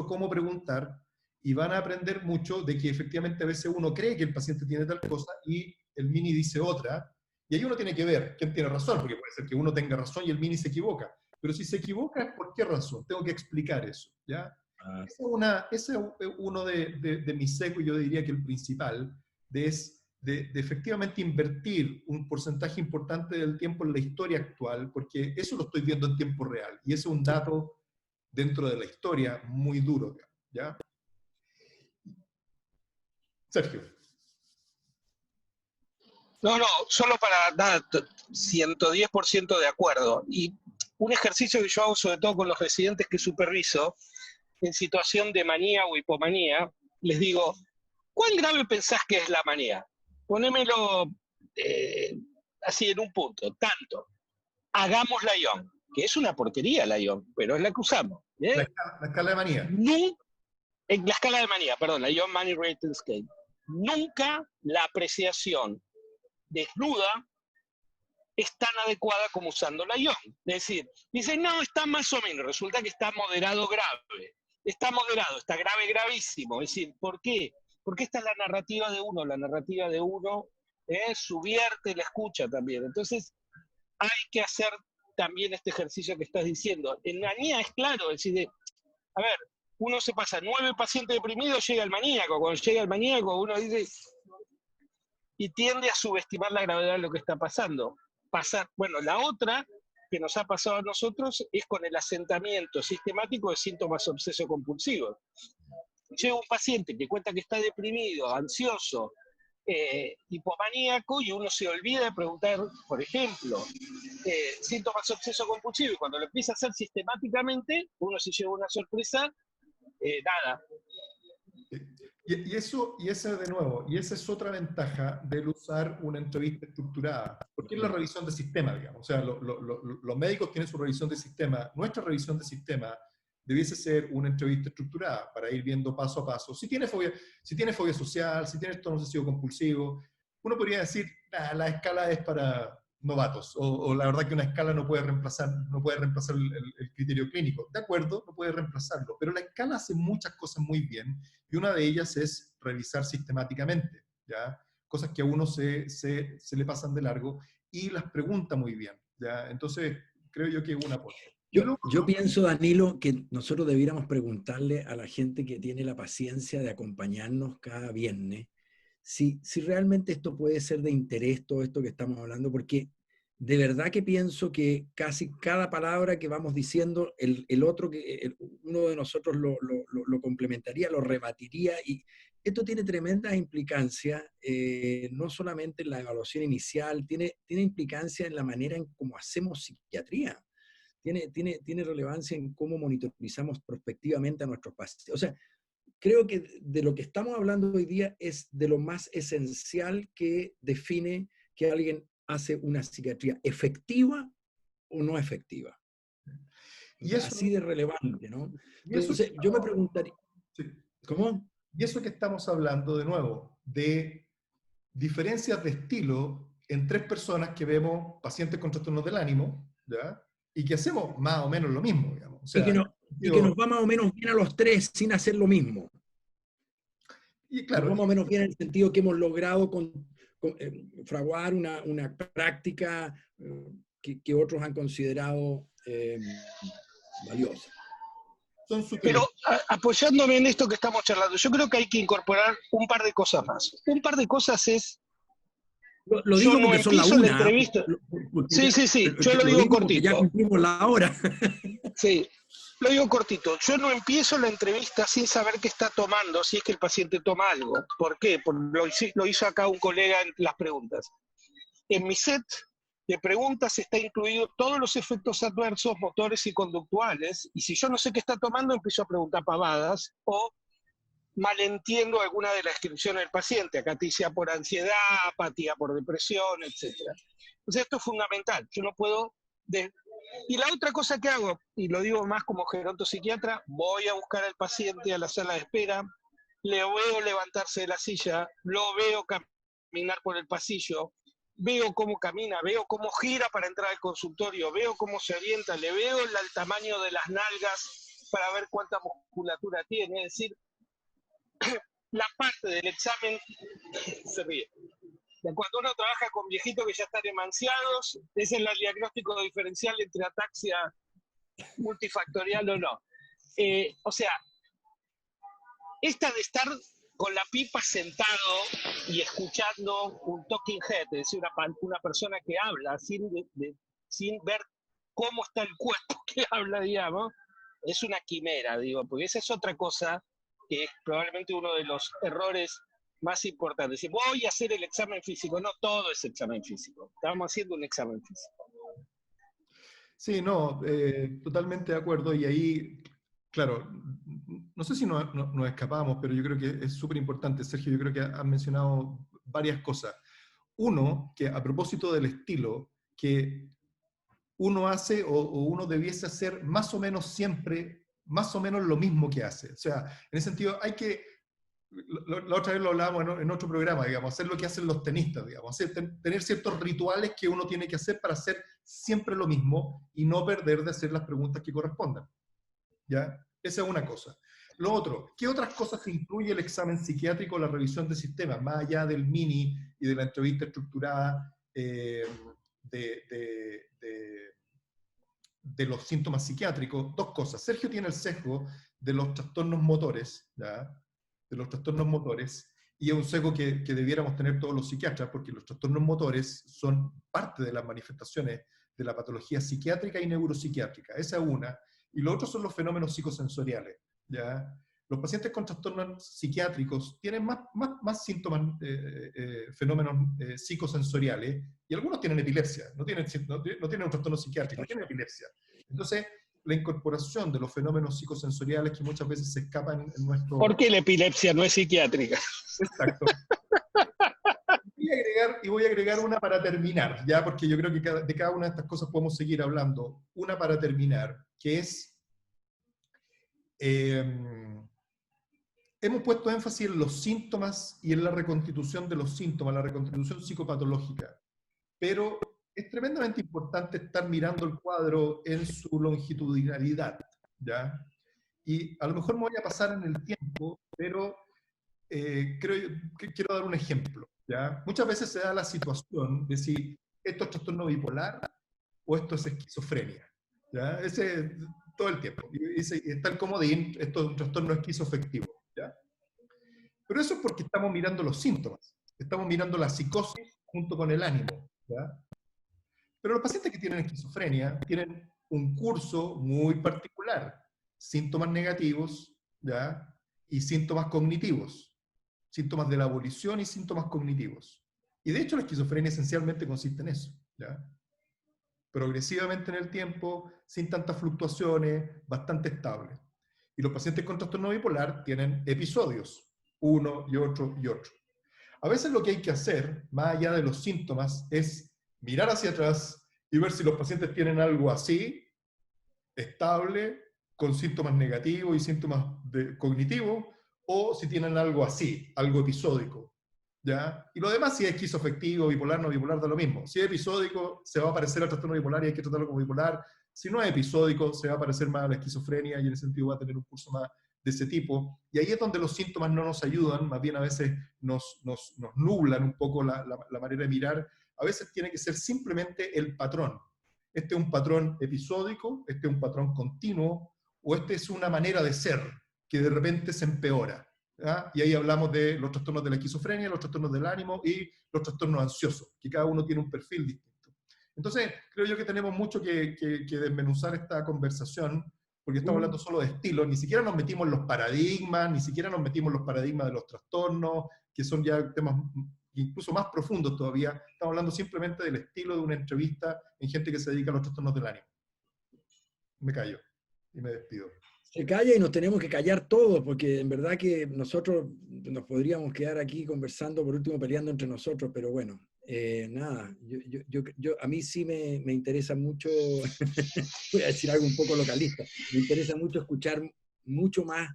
[SPEAKER 2] cómo preguntar y van a aprender mucho de que efectivamente a veces uno cree que el paciente tiene tal cosa y el mini dice otra, y ahí uno tiene que ver quién tiene razón, porque puede ser que uno tenga razón y el mini se equivoca, pero si se equivoca, ¿por qué razón? Tengo que explicar eso, ¿ya?
[SPEAKER 1] Ah,
[SPEAKER 2] Ese es uno de mis secos, yo diría que el principal, de efectivamente invertir un porcentaje importante del tiempo en la historia actual, porque eso lo estoy viendo en tiempo real, y ese es un dato dentro de la historia muy duro, ¿ya? Sergio.
[SPEAKER 3] No, no, solo para dar 110% de acuerdo. Y un ejercicio que yo hago sobre todo con los residentes que superviso, en situación de manía o hipomanía, les digo, ¿cuán grave pensás que es la manía? Ponémelo así en un punto, tanto. Hagamos la ION, que es una porquería la ION, pero es la que usamos.
[SPEAKER 2] La escala de manía.
[SPEAKER 3] En la escala de manía, perdón, la ION Money Rating Scale. Nunca la apreciación desnuda es tan adecuada como usando la ION. Es decir, dicen, no, está más o menos, resulta que está moderado grave. Está moderado, está grave gravísimo. Es decir, ¿por qué? Porque esta es la narrativa de uno subvierte la escucha también. Entonces, hay que hacer también este ejercicio que estás diciendo. En manía es claro, es decir, a ver, uno se pasa 9 pacientes deprimidos, llega el maníaco. Cuando llega el maníaco, uno dice, y tiende a subestimar la gravedad de lo que está pasando. Bueno, la otra que nos ha pasado a nosotros es con el asentamiento sistemático de síntomas obseso-compulsivos. Llega un paciente que cuenta que está deprimido, ansioso, hipomaníaco, y uno se olvida de preguntar, por ejemplo, síntomas obseso-compulsivos, y cuando lo empieza a hacer sistemáticamente, uno se lleva una sorpresa, nada.
[SPEAKER 2] Y esa de nuevo, y esa es otra ventaja del usar una entrevista estructurada, porque es la revisión de sistema, digamos. O sea, los médicos tienen su revisión de sistema. Nuestra revisión de sistema debiese ser una entrevista estructurada para ir viendo paso a paso. Si tiene fobia social, si tiene trastorno obsesivo compulsivo, uno podría decir, nah, la escala es para novatos, o la verdad que una escala no puede reemplazar el criterio clínico. De acuerdo, no puede reemplazarlo, pero la escala hace muchas cosas muy bien, y una de ellas es revisar sistemáticamente, ¿ya? Cosas que a uno se le pasan de largo, y las pregunta muy bien, ¿ya? Entonces, creo yo que es un aporte.
[SPEAKER 1] Yo pienso, Danilo, que nosotros debiéramos preguntarle a la gente que tiene la paciencia de acompañarnos cada viernes si realmente esto puede ser de interés, todo esto que estamos hablando, porque de verdad que pienso que casi cada palabra que vamos diciendo, uno de nosotros lo complementaría, lo rebatiría, y esto tiene tremenda implicancia, no solamente en la evaluación inicial, tiene implicancia en la manera en cómo hacemos psiquiatría, tiene relevancia en cómo monitorizamos prospectivamente a nuestros pacientes. O sea, creo que de lo que estamos hablando hoy día es de lo más esencial que define que alguien hace una psiquiatría efectiva o no efectiva.
[SPEAKER 2] Y eso,
[SPEAKER 1] así de relevante, ¿no?
[SPEAKER 2] y eso
[SPEAKER 1] Entonces, yo me preguntaría,
[SPEAKER 2] sí.
[SPEAKER 1] ¿cómo?
[SPEAKER 2] Y eso que estamos hablando, de nuevo, de diferencias de estilo en tres personas que vemos pacientes con trastornos del ánimo, ¿ya? Y que hacemos más o menos lo mismo, digamos. O sea,
[SPEAKER 1] y que nos va más o menos bien a los tres sin hacer lo mismo.
[SPEAKER 2] y claro,
[SPEAKER 1] Nos va más o menos bien en el sentido que hemos logrado fraguar una práctica que otros han considerado valiosa.
[SPEAKER 3] Pero apoyándome en esto que estamos charlando, yo creo que hay que incorporar un par de cosas más. Un par de cosas es...
[SPEAKER 1] Lo digo porque son la una.
[SPEAKER 3] Entrevista. Sí, yo lo digo cortito.
[SPEAKER 1] Ya cumplimos la hora.
[SPEAKER 3] Sí, lo digo cortito. Yo no empiezo la entrevista sin saber qué está tomando, si es que el paciente toma algo. ¿Por qué? Porque lo hizo acá un colega en las preguntas. En mi set de preguntas está incluido todos los efectos adversos, motores y conductuales, y si yo no sé qué está tomando, empiezo a preguntar pavadas o malentiendo alguna de las descripciones del paciente, acaticia por ansiedad, apatía por depresión, etc. Entonces esto es fundamental, yo no puedo... Y la otra cosa que hago, y lo digo más como gerontopsiquiatra, voy a buscar al paciente a la sala de espera, le veo levantarse de la silla, lo veo caminar por el pasillo, veo cómo camina, veo cómo gira para entrar al consultorio, veo cómo se orienta, le veo el tamaño de las nalgas para ver cuánta musculatura tiene, es decir, la parte del examen se ríe. Cuando uno trabaja con viejitos que ya están emanciados, ese es el diagnóstico diferencial entre ataxia multifactorial o no. O sea, esta de estar con la pipa sentado y escuchando un talking head, es decir, una persona que habla sin ver cómo está el cuerpo que habla, digamos, es una quimera, digo, porque esa es otra cosa que es probablemente uno de los errores más importantes. Decir, voy a hacer el examen físico. No todo es examen físico. Estamos haciendo un examen físico.
[SPEAKER 2] Sí, no, totalmente de acuerdo. Y ahí, claro, no sé si nos escapamos, pero yo creo que es súper importante, Sergio. Yo creo que has mencionado varias cosas. Uno, que a propósito del estilo, que uno hace o uno debiese hacer más o menos siempre, más o menos lo mismo que hace. O sea, en ese sentido hay que, la otra vez lo hablábamos en otro programa, digamos, hacer lo que hacen los tenistas, digamos, tener ciertos rituales que uno tiene que hacer para hacer siempre lo mismo y no perder de hacer las preguntas que correspondan. ¿Ya? Esa es una cosa. Lo otro, ¿qué otras cosas incluye el examen psiquiátrico, la revisión de sistemas, más allá del mini y de la entrevista estructurada de los síntomas psiquiátricos? Dos cosas. Sergio tiene el sesgo de los trastornos motores, ¿ya? De los trastornos motores, y es un sesgo que debiéramos tener todos los psiquiatras, porque los trastornos motores son parte de las manifestaciones de la patología psiquiátrica y neuropsiquiátrica. Esa es una. Y lo otro son los fenómenos psicosensoriales, ¿ya? Los pacientes con trastornos psiquiátricos tienen más síntomas, fenómenos psicosensoriales, y algunos tienen epilepsia, no tienen un trastorno psiquiátrico, tienen epilepsia. Entonces, la incorporación de los fenómenos psicosensoriales que muchas veces se escapan en nuestro...
[SPEAKER 3] ¿Por qué la epilepsia no es psiquiátrica?
[SPEAKER 2] Exacto. Voy a agregar una para terminar, ¿ya? Porque yo creo que de cada una de estas cosas podemos seguir hablando. Una para terminar, que es... hemos puesto énfasis en los síntomas y en la reconstitución de los síntomas, la reconstitución psicopatológica. Pero es tremendamente importante estar mirando el cuadro en su longitudinalidad, ¿ya? Y a lo mejor me voy a pasar en el tiempo, pero quiero dar un ejemplo, ¿ya? Muchas veces se da la situación de si esto es trastorno bipolar o esto es esquizofrenia, ¿ya? Ese todo el tiempo. Y está el comodín, esto es un trastorno esquizoafectivo, ¿ya? Pero eso es porque estamos mirando los síntomas, estamos mirando la psicosis junto con el ánimo, ¿ya? Pero los pacientes que tienen esquizofrenia tienen un curso muy particular, síntomas negativos, ¿ya? Y síntomas cognitivos, síntomas de la abolición y síntomas cognitivos. Y de hecho la esquizofrenia esencialmente consiste en eso, ¿ya? Progresivamente en el tiempo, sin tantas fluctuaciones, bastante estable. Y los pacientes con trastorno bipolar tienen episodios, uno y otro y otro. A veces lo que hay que hacer, más allá de los síntomas, es mirar hacia atrás y ver si los pacientes tienen algo así, estable, con síntomas negativos y síntomas cognitivos, o si tienen algo así, algo episódico, ¿ya? Y lo demás, si es esquizoafectivo, bipolar, no bipolar, da lo mismo. Si es episódico, se va a parecer al trastorno bipolar y hay que tratarlo como bipolar. Si no es episódico, se va a parecer más a la esquizofrenia y en ese sentido va a tener un curso más de ese tipo. Y ahí es donde los síntomas no nos ayudan, más bien a veces nos nublan un poco la manera de mirar. A veces tiene que ser simplemente el patrón. Este es un patrón episódico, este es un patrón continuo, o este es una manera de ser que de repente se empeora. ¿Ya? Y ahí hablamos de los trastornos de la esquizofrenia, los trastornos del ánimo y los trastornos ansiosos, que cada uno tiene un perfil distinto. Entonces, creo yo que tenemos mucho que desmenuzar esta conversación, porque estamos hablando solo de estilos, ni siquiera nos metimos en los paradigmas, ni siquiera nos metimos en los paradigmas de los trastornos, que son ya temas incluso más profundos todavía. Estamos hablando simplemente del estilo de una entrevista en gente que se dedica a los trastornos del ánimo. Me callo y me despido.
[SPEAKER 1] Se calla y nos tenemos que callar todos, porque en verdad que nosotros nos podríamos quedar aquí conversando, por último peleando entre nosotros, pero bueno, nada, a mí sí me interesa mucho, voy a decir algo un poco localista, me interesa mucho escuchar mucho más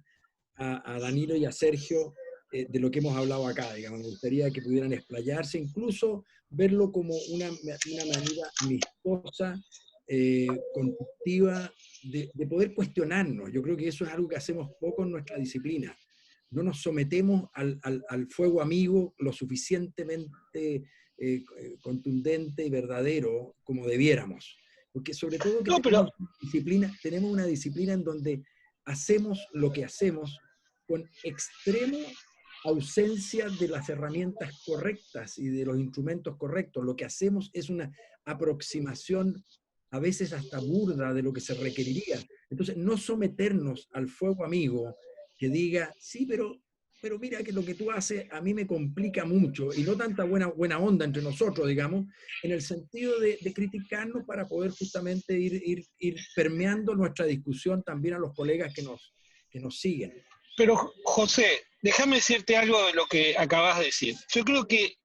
[SPEAKER 1] a Danilo y a Sergio de lo que hemos hablado acá, digamos. Me gustaría que pudieran explayarse, incluso verlo como una manera amistosa, constructiva, de poder cuestionarnos. Yo creo que eso es algo que hacemos poco en nuestra disciplina. No nos sometemos al fuego amigo lo suficientemente contundente y verdadero como debiéramos. Porque sobre todo que
[SPEAKER 3] No, pero
[SPEAKER 1] tenemos una disciplina en donde hacemos lo que hacemos con extrema ausencia de las herramientas correctas y de los instrumentos correctos. Lo que hacemos es una aproximación a veces hasta burda de lo que se requeriría. Entonces, no someternos al fuego amigo que diga, sí, pero mira que lo que tú haces a mí me complica mucho, y no tanta buena onda entre nosotros, digamos, en el sentido de criticarnos para poder justamente ir permeando nuestra discusión también a los colegas que nos siguen.
[SPEAKER 3] Pero, José, déjame decirte algo de lo que acabas de decir. Yo creo que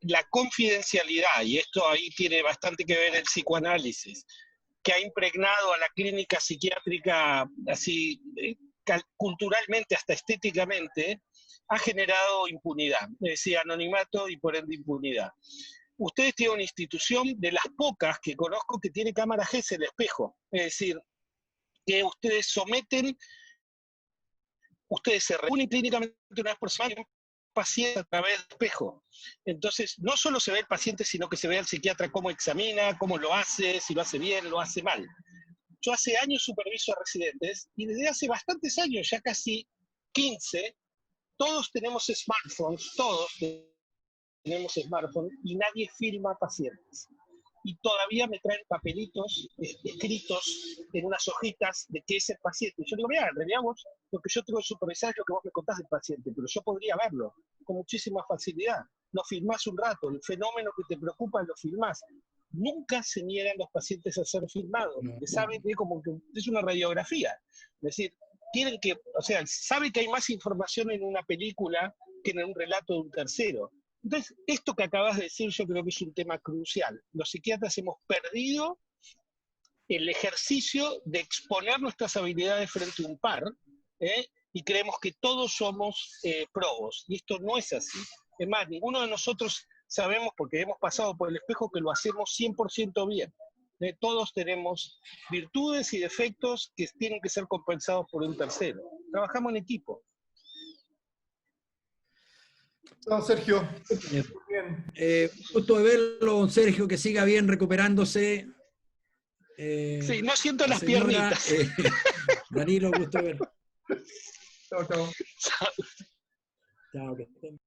[SPEAKER 3] la confidencialidad, y esto ahí tiene bastante que ver el psicoanálisis, que ha impregnado a la clínica psiquiátrica así culturalmente, hasta estéticamente, ha generado impunidad, es decir, anonimato y por ende impunidad. Ustedes tienen una institución de las pocas que conozco que tiene cámara Gesell, el espejo, es decir, que ustedes someten, ustedes se reúnen clínicamente una vez por semana, paciente a través del espejo. Entonces, no solo se ve el paciente, sino que se ve al psiquiatra cómo examina, cómo lo hace, si lo hace bien, lo hace mal. Yo hace años superviso a residentes y desde hace bastantes años, ya casi 15, todos tenemos smartphones, y nadie filma pacientes. Y todavía me traen papelitos escritos en unas hojitas de qué es el paciente. Y yo digo, mira, en realidad vos, lo que yo tengo que supervisar es lo que vos me contás del paciente, pero yo podría verlo con muchísima facilidad. Lo filmás un rato, el fenómeno que te preocupa lo filmás. Nunca se niegan los pacientes a ser filmados, porque saben que como que es una radiografía. Es decir, quieren que, o sea, saben que hay más información en una película que en un relato de un tercero. Entonces, esto que acabas de decir yo creo que es un tema crucial. Los psiquiatras hemos perdido el ejercicio de exponer nuestras habilidades frente a un par, y creemos que todos somos probos, y esto no es así. Es más, ninguno de nosotros sabemos, porque hemos pasado por el espejo, que lo hacemos 100% bien. Todos tenemos virtudes y defectos que tienen que ser compensados por un tercero. Trabajamos en equipo.
[SPEAKER 2] No, Sergio.
[SPEAKER 1] Gusto de verlo, don Sergio, que siga bien recuperándose.
[SPEAKER 3] Sí, no siento las piernitas.
[SPEAKER 1] Danilo, gusto de verlo.
[SPEAKER 2] Chao, chao.
[SPEAKER 3] Chao.
[SPEAKER 1] Chao, que estén.